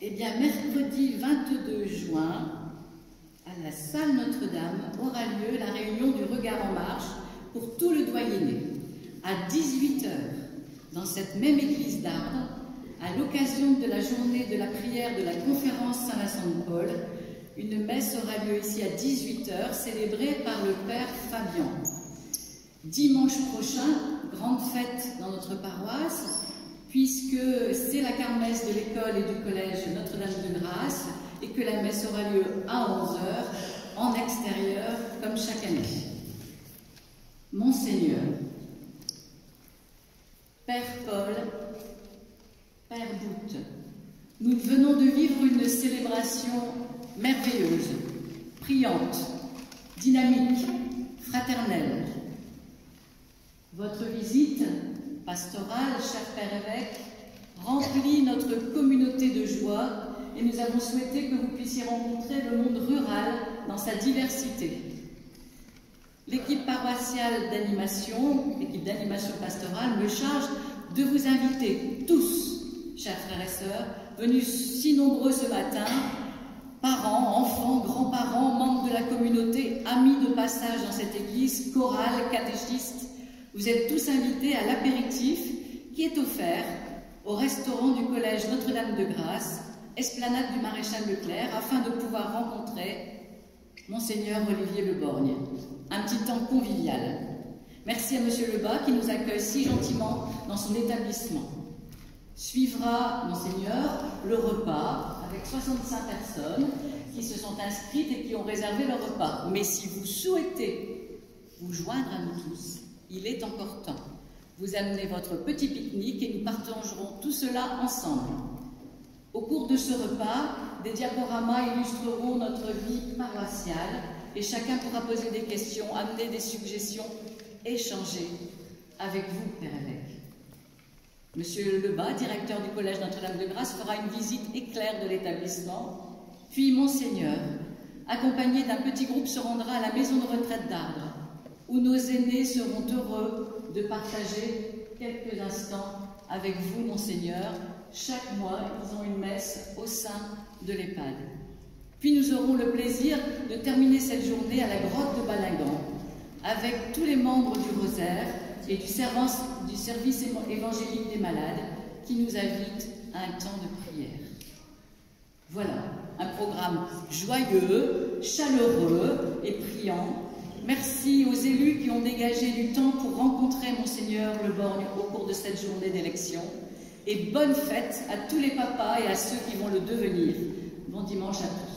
Eh bien, mercredi 22 juin, à la salle Notre-Dame, aura lieu la réunion du Regard en Marche pour tout le doyenné, à 18 h, dans cette même église d'Arles, à l'occasion de la journée de la prière de la conférence Saint-Vincent de Paul. Une messe aura lieu ici à 18 h, célébrée par le Père Fabien. Dimanche prochain, grande fête dans notre paroisse, puisque c'est la kermesse de l'école et du collège Notre-Dame de Grâce et que la messe aura lieu à 11 h en extérieur, comme chaque année. Monseigneur, Père Paul, Père Bout, nous venons de vivre une célébration merveilleuse, priante, dynamique, fraternelle. Votre visite pastorale, cher Père évêque, remplit notre communauté de joie et nous avons souhaité que vous puissiez rencontrer le monde rural dans sa diversité. L'équipe paroissiale d'animation, l'équipe d'animation pastorale, me charge de vous inviter tous, chers frères et sœurs, venus si nombreux ce matin, parents, enfants, grands-parents, membres de la communauté, amis de passage dans cette église, chorale, catéchistes. Vous êtes tous invités à l'apéritif qui est offert au restaurant du collège Notre-Dame de Grâce, esplanade du Maréchal Leclerc, afin de pouvoir rencontrer Monseigneur Olivier Le Borgne. Un petit temps convivial. Merci à Monsieur Lebas qui nous accueille si gentiment dans son établissement. Suivra, Monseigneur, le repas avec 65 personnes qui se sont inscrites et qui ont réservé leur repas. Mais si vous souhaitez vous joindre à nous tous, il est encore temps. Vous amenez votre petit pique-nique et nous partagerons tout cela ensemble. Au cours de ce repas, des diaporamas illustreront notre vie paroissiale et chacun pourra poser des questions, amener des suggestions échanger avec vous, Père évêque. Monsieur Lebas, directeur du Collège Notre-Dame-de-Grâce, fera une visite éclair de l'établissement, puis Monseigneur, accompagné d'un petit groupe, se rendra à la maison de retraite d'Ardres, où nos aînés seront heureux de partager quelques instants avec vous, Monseigneur. Chaque mois, ils ont une messe au sein de l'EHPAD. Puis nous aurons le plaisir de terminer cette journée à la grotte de Balingan, avec tous les membres du Rosaire et du service évangélique des malades, qui nous invitent à un temps de prière. Voilà, un programme joyeux, chaleureux et priant. Merci aux élus qui ont dégagé du temps pour rencontrer Monseigneur Le Borgne au cours de cette journée d'élection. Et bonne fête à tous les papas et à ceux qui vont le devenir. Bon dimanche à tous.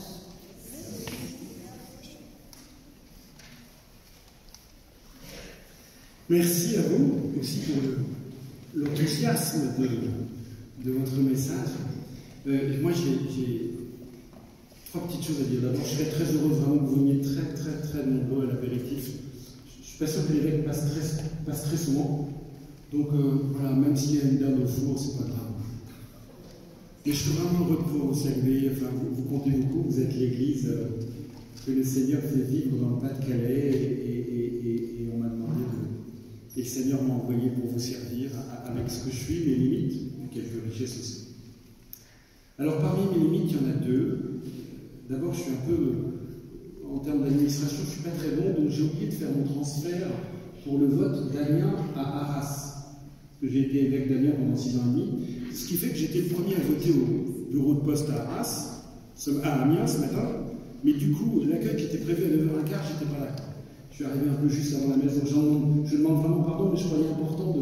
Merci à vous aussi pour l'enthousiasme de votre message. Moi, j'ai 3 petites choses à dire. D'abord, je serais très heureux vraiment que vous veniez très nombreux à l'apéritif. Je ne suis pas sûr que l'évêque passe très souvent. Donc voilà, même s'il y a une dinde au four, c'est pas grave. Mais je suis vraiment heureux de pouvoir vous saluer. Enfin, vous comptez beaucoup, vous êtes l'église que le Seigneur fait vivre dans le Pas-de-Calais et on m'a demandé et le Seigneur m'a envoyé pour vous servir avec ce que je suis, mes limites, et quelques richesses aussi. Alors parmi mes limites, il y en a 2. D'abord, je suis un peu, en termes d'administration, je ne suis pas très bon, donc j'ai oublié de faire mon transfert pour le vote d'Amiens à Arras. Parce que j'ai été évêque d'Amiens pendant 6 ans et demi, ce qui fait que j'étais le premier à voter au bureau de poste à Arras, à Amiens ce matin, mais du coup, l'accueil qui était prévu à 9h15, j'étais pas là. Je suis arrivé un peu juste avant la messe, donc je demande vraiment pardon, mais je croyais important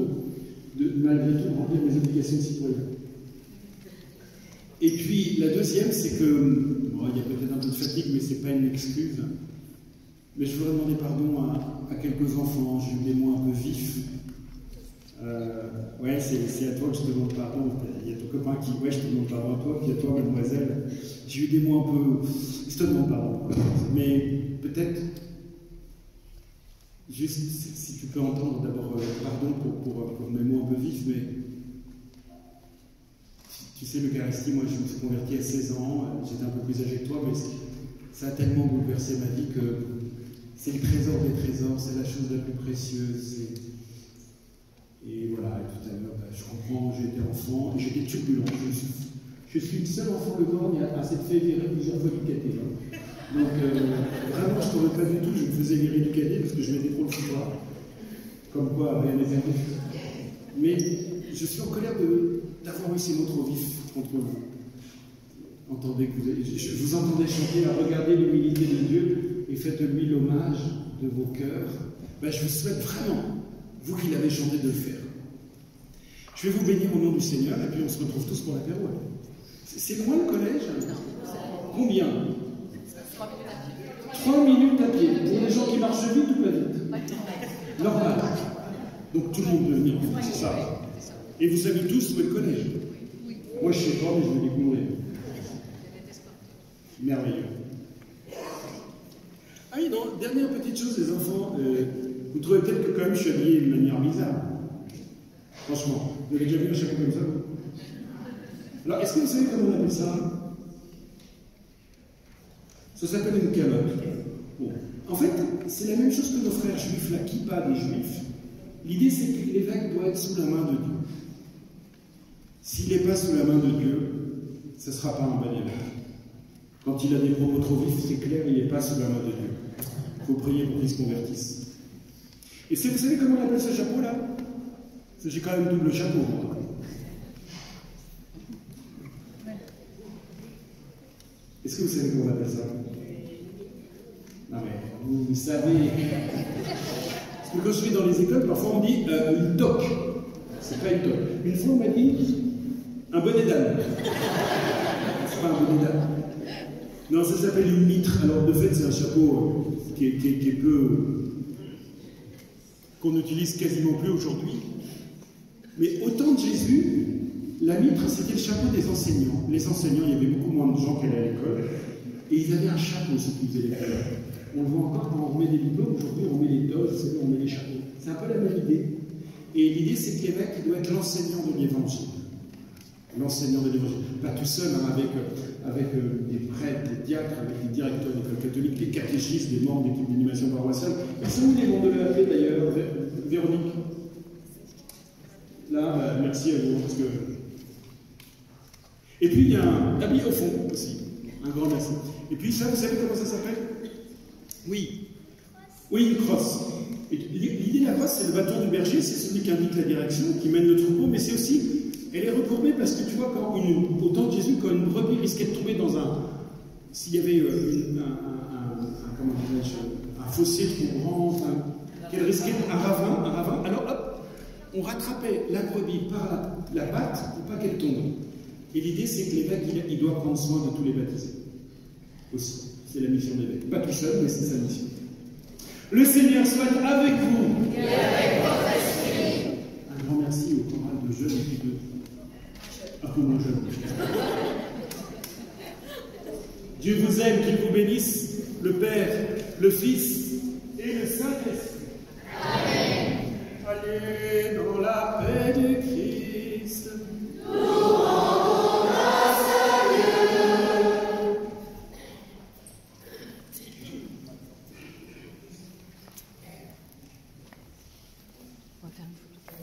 de malgré tout remplir mes obligations de citoyen. Et puis la deuxième, c'est que, bon, il y a peut-être un peu de fatigue, mais ce n'est pas une excuse. Mais je voudrais demander pardon à quelques enfants, j'ai eu des mots un peu vifs. Ouais, c'est à toi que je te demande pardon. Il y a ton copain qui, ouais, je te demande pardon à toi, puis à toi, mademoiselle. J'ai eu des mots un peu. Je te demande pardon. Mais peut-être, juste si tu peux entendre d'abord pardon pour mes mots un peu vifs, mais. Tu sais, l'Eucharistie, moi je me suis converti à 16 ans, j'étais un peu plus âgé que toi, mais ça a tellement bouleversé ma vie que c'est le trésor des trésors, c'est la chose la plus précieuse. Et voilà, et tout à l'heure, je comprends, j'étais enfant, j'étais turbulent. Je suis le seul enfant de Borgne à s'être fait virer plusieurs fois du caté. Donc vraiment, je ne trouvais pas du tout, je me faisais virer du caté parce que je mettais trop le foutoir. Comme quoi, rien n'est perdu. Mais je suis en colère d'avoir eu ces mots trop vifs contre vous. Entendez que je vous entendais chanter à regarder l'humilité de Dieu et faites-lui l'hommage de vos cœurs. Ben, je vous souhaite vraiment, vous qui l'avez chanté, de le faire. Je vais vous bénir au nom du Seigneur et puis on se retrouve tous pour l'apéro. C'est loin le collège? Combien? 3 minutes à pied. Pour les gens qui marchent vite ou pas vite? Normal. Donc tout le monde peut venir, c'est ça. Et vous savez tous où est le collège? Moi je ne sais pas, mais je vais découvrir. Merveilleux. Ah oui, non, dernière petite chose, les enfants, vous trouvez peut-être que quand même je suis habillé de manière bizarre. Franchement, vous avez déjà vu un chapeau comme ça? Alors, est-ce que vous savez comment on appelle ça? Ça s'appelle une calotte. Bon. En fait, c'est la même chose que nos frères juifs, la kippa des juifs. L'idée, c'est que l'évêque doit être sous la main de Dieu. S'il n'est pas sous la main de Dieu, ce ne sera pas un bon évêque. Quand il a des propos trop vifs, c'est clair, il n'est pas sous la main de Dieu. Il faut prier pour qu'il se convertisse. Et vous savez comment on appelle ce chapeau-là? J'ai quand même double chapeau, moi. Est-ce que vous savez comment on appelle ça? Non mais, vous savez... Parce que quand je vais dans les écoles, parfois on me dit une toque. C'est pas une toque. Une fois on m'a dit un bonnet d'âne. C'est pas un bonnet d'âne. Non, ça s'appelle une mitre. Alors de fait, c'est un chapeau qui est peu... qu'on n'utilise quasiment plus aujourd'hui. Mais au temps de Jésus, la mitre, c'était le chapeau des enseignants. Les enseignants, il y avait beaucoup moins de gens qui allaient à l'école. Et ils avaient un chapeau, ceux qui faisaient l'école. On le voit encore quand on remet des diplômes, aujourd'hui on met les toges, on met les chapeaux. C'est un peu la même idée. Et l'idée, c'est que l'évêque doit être l'enseignant de l'évangile. L'enseignant de l'évangile. Pas tout seul, hein, avec des prêtres, des diacres, avec des directeurs d'école catholique, des catéchistes, des membres d'équipe d'animation paroissiale. Ils sont où les membres de l'EAP d'ailleurs, Véronique? Là, bah, merci à vous, parce que... Et puis il y a un habillé au fond aussi. Un grand merci. Et puis ça, vous savez comment ça s'appelle? Oui. Oui, une crosse. L'idée de la crosse, c'est le bâton du berger, c'est celui qui indique la direction, qui mène le troupeau, mais c'est aussi, elle est recourbée parce que tu vois, au temps de Jésus, quand une brebis risquait de tomber dans s'il y avait un fossé trop grand, qu'elle risquait un ravin, alors hop, on rattrapait la brebis par la patte pour pas qu'elle tombe. Et l'idée, c'est que l'évêque, il doit prendre soin de tous les baptisés. Aussi, c'est la mission de l'évêque. Pas tout seul, mais c'est sa mission. Le Seigneur soit avec vous. Et avec votre esprit. Un grand merci au choral de jeunes et puis un peu moins jeunes. Dieu vous aime, qu'il vous bénisse, le Père, le Fils et le Saint-Esprit. Amen. Allez dans la paix de Christ. Nous rendons grâce à Dieu. On va faire une photo.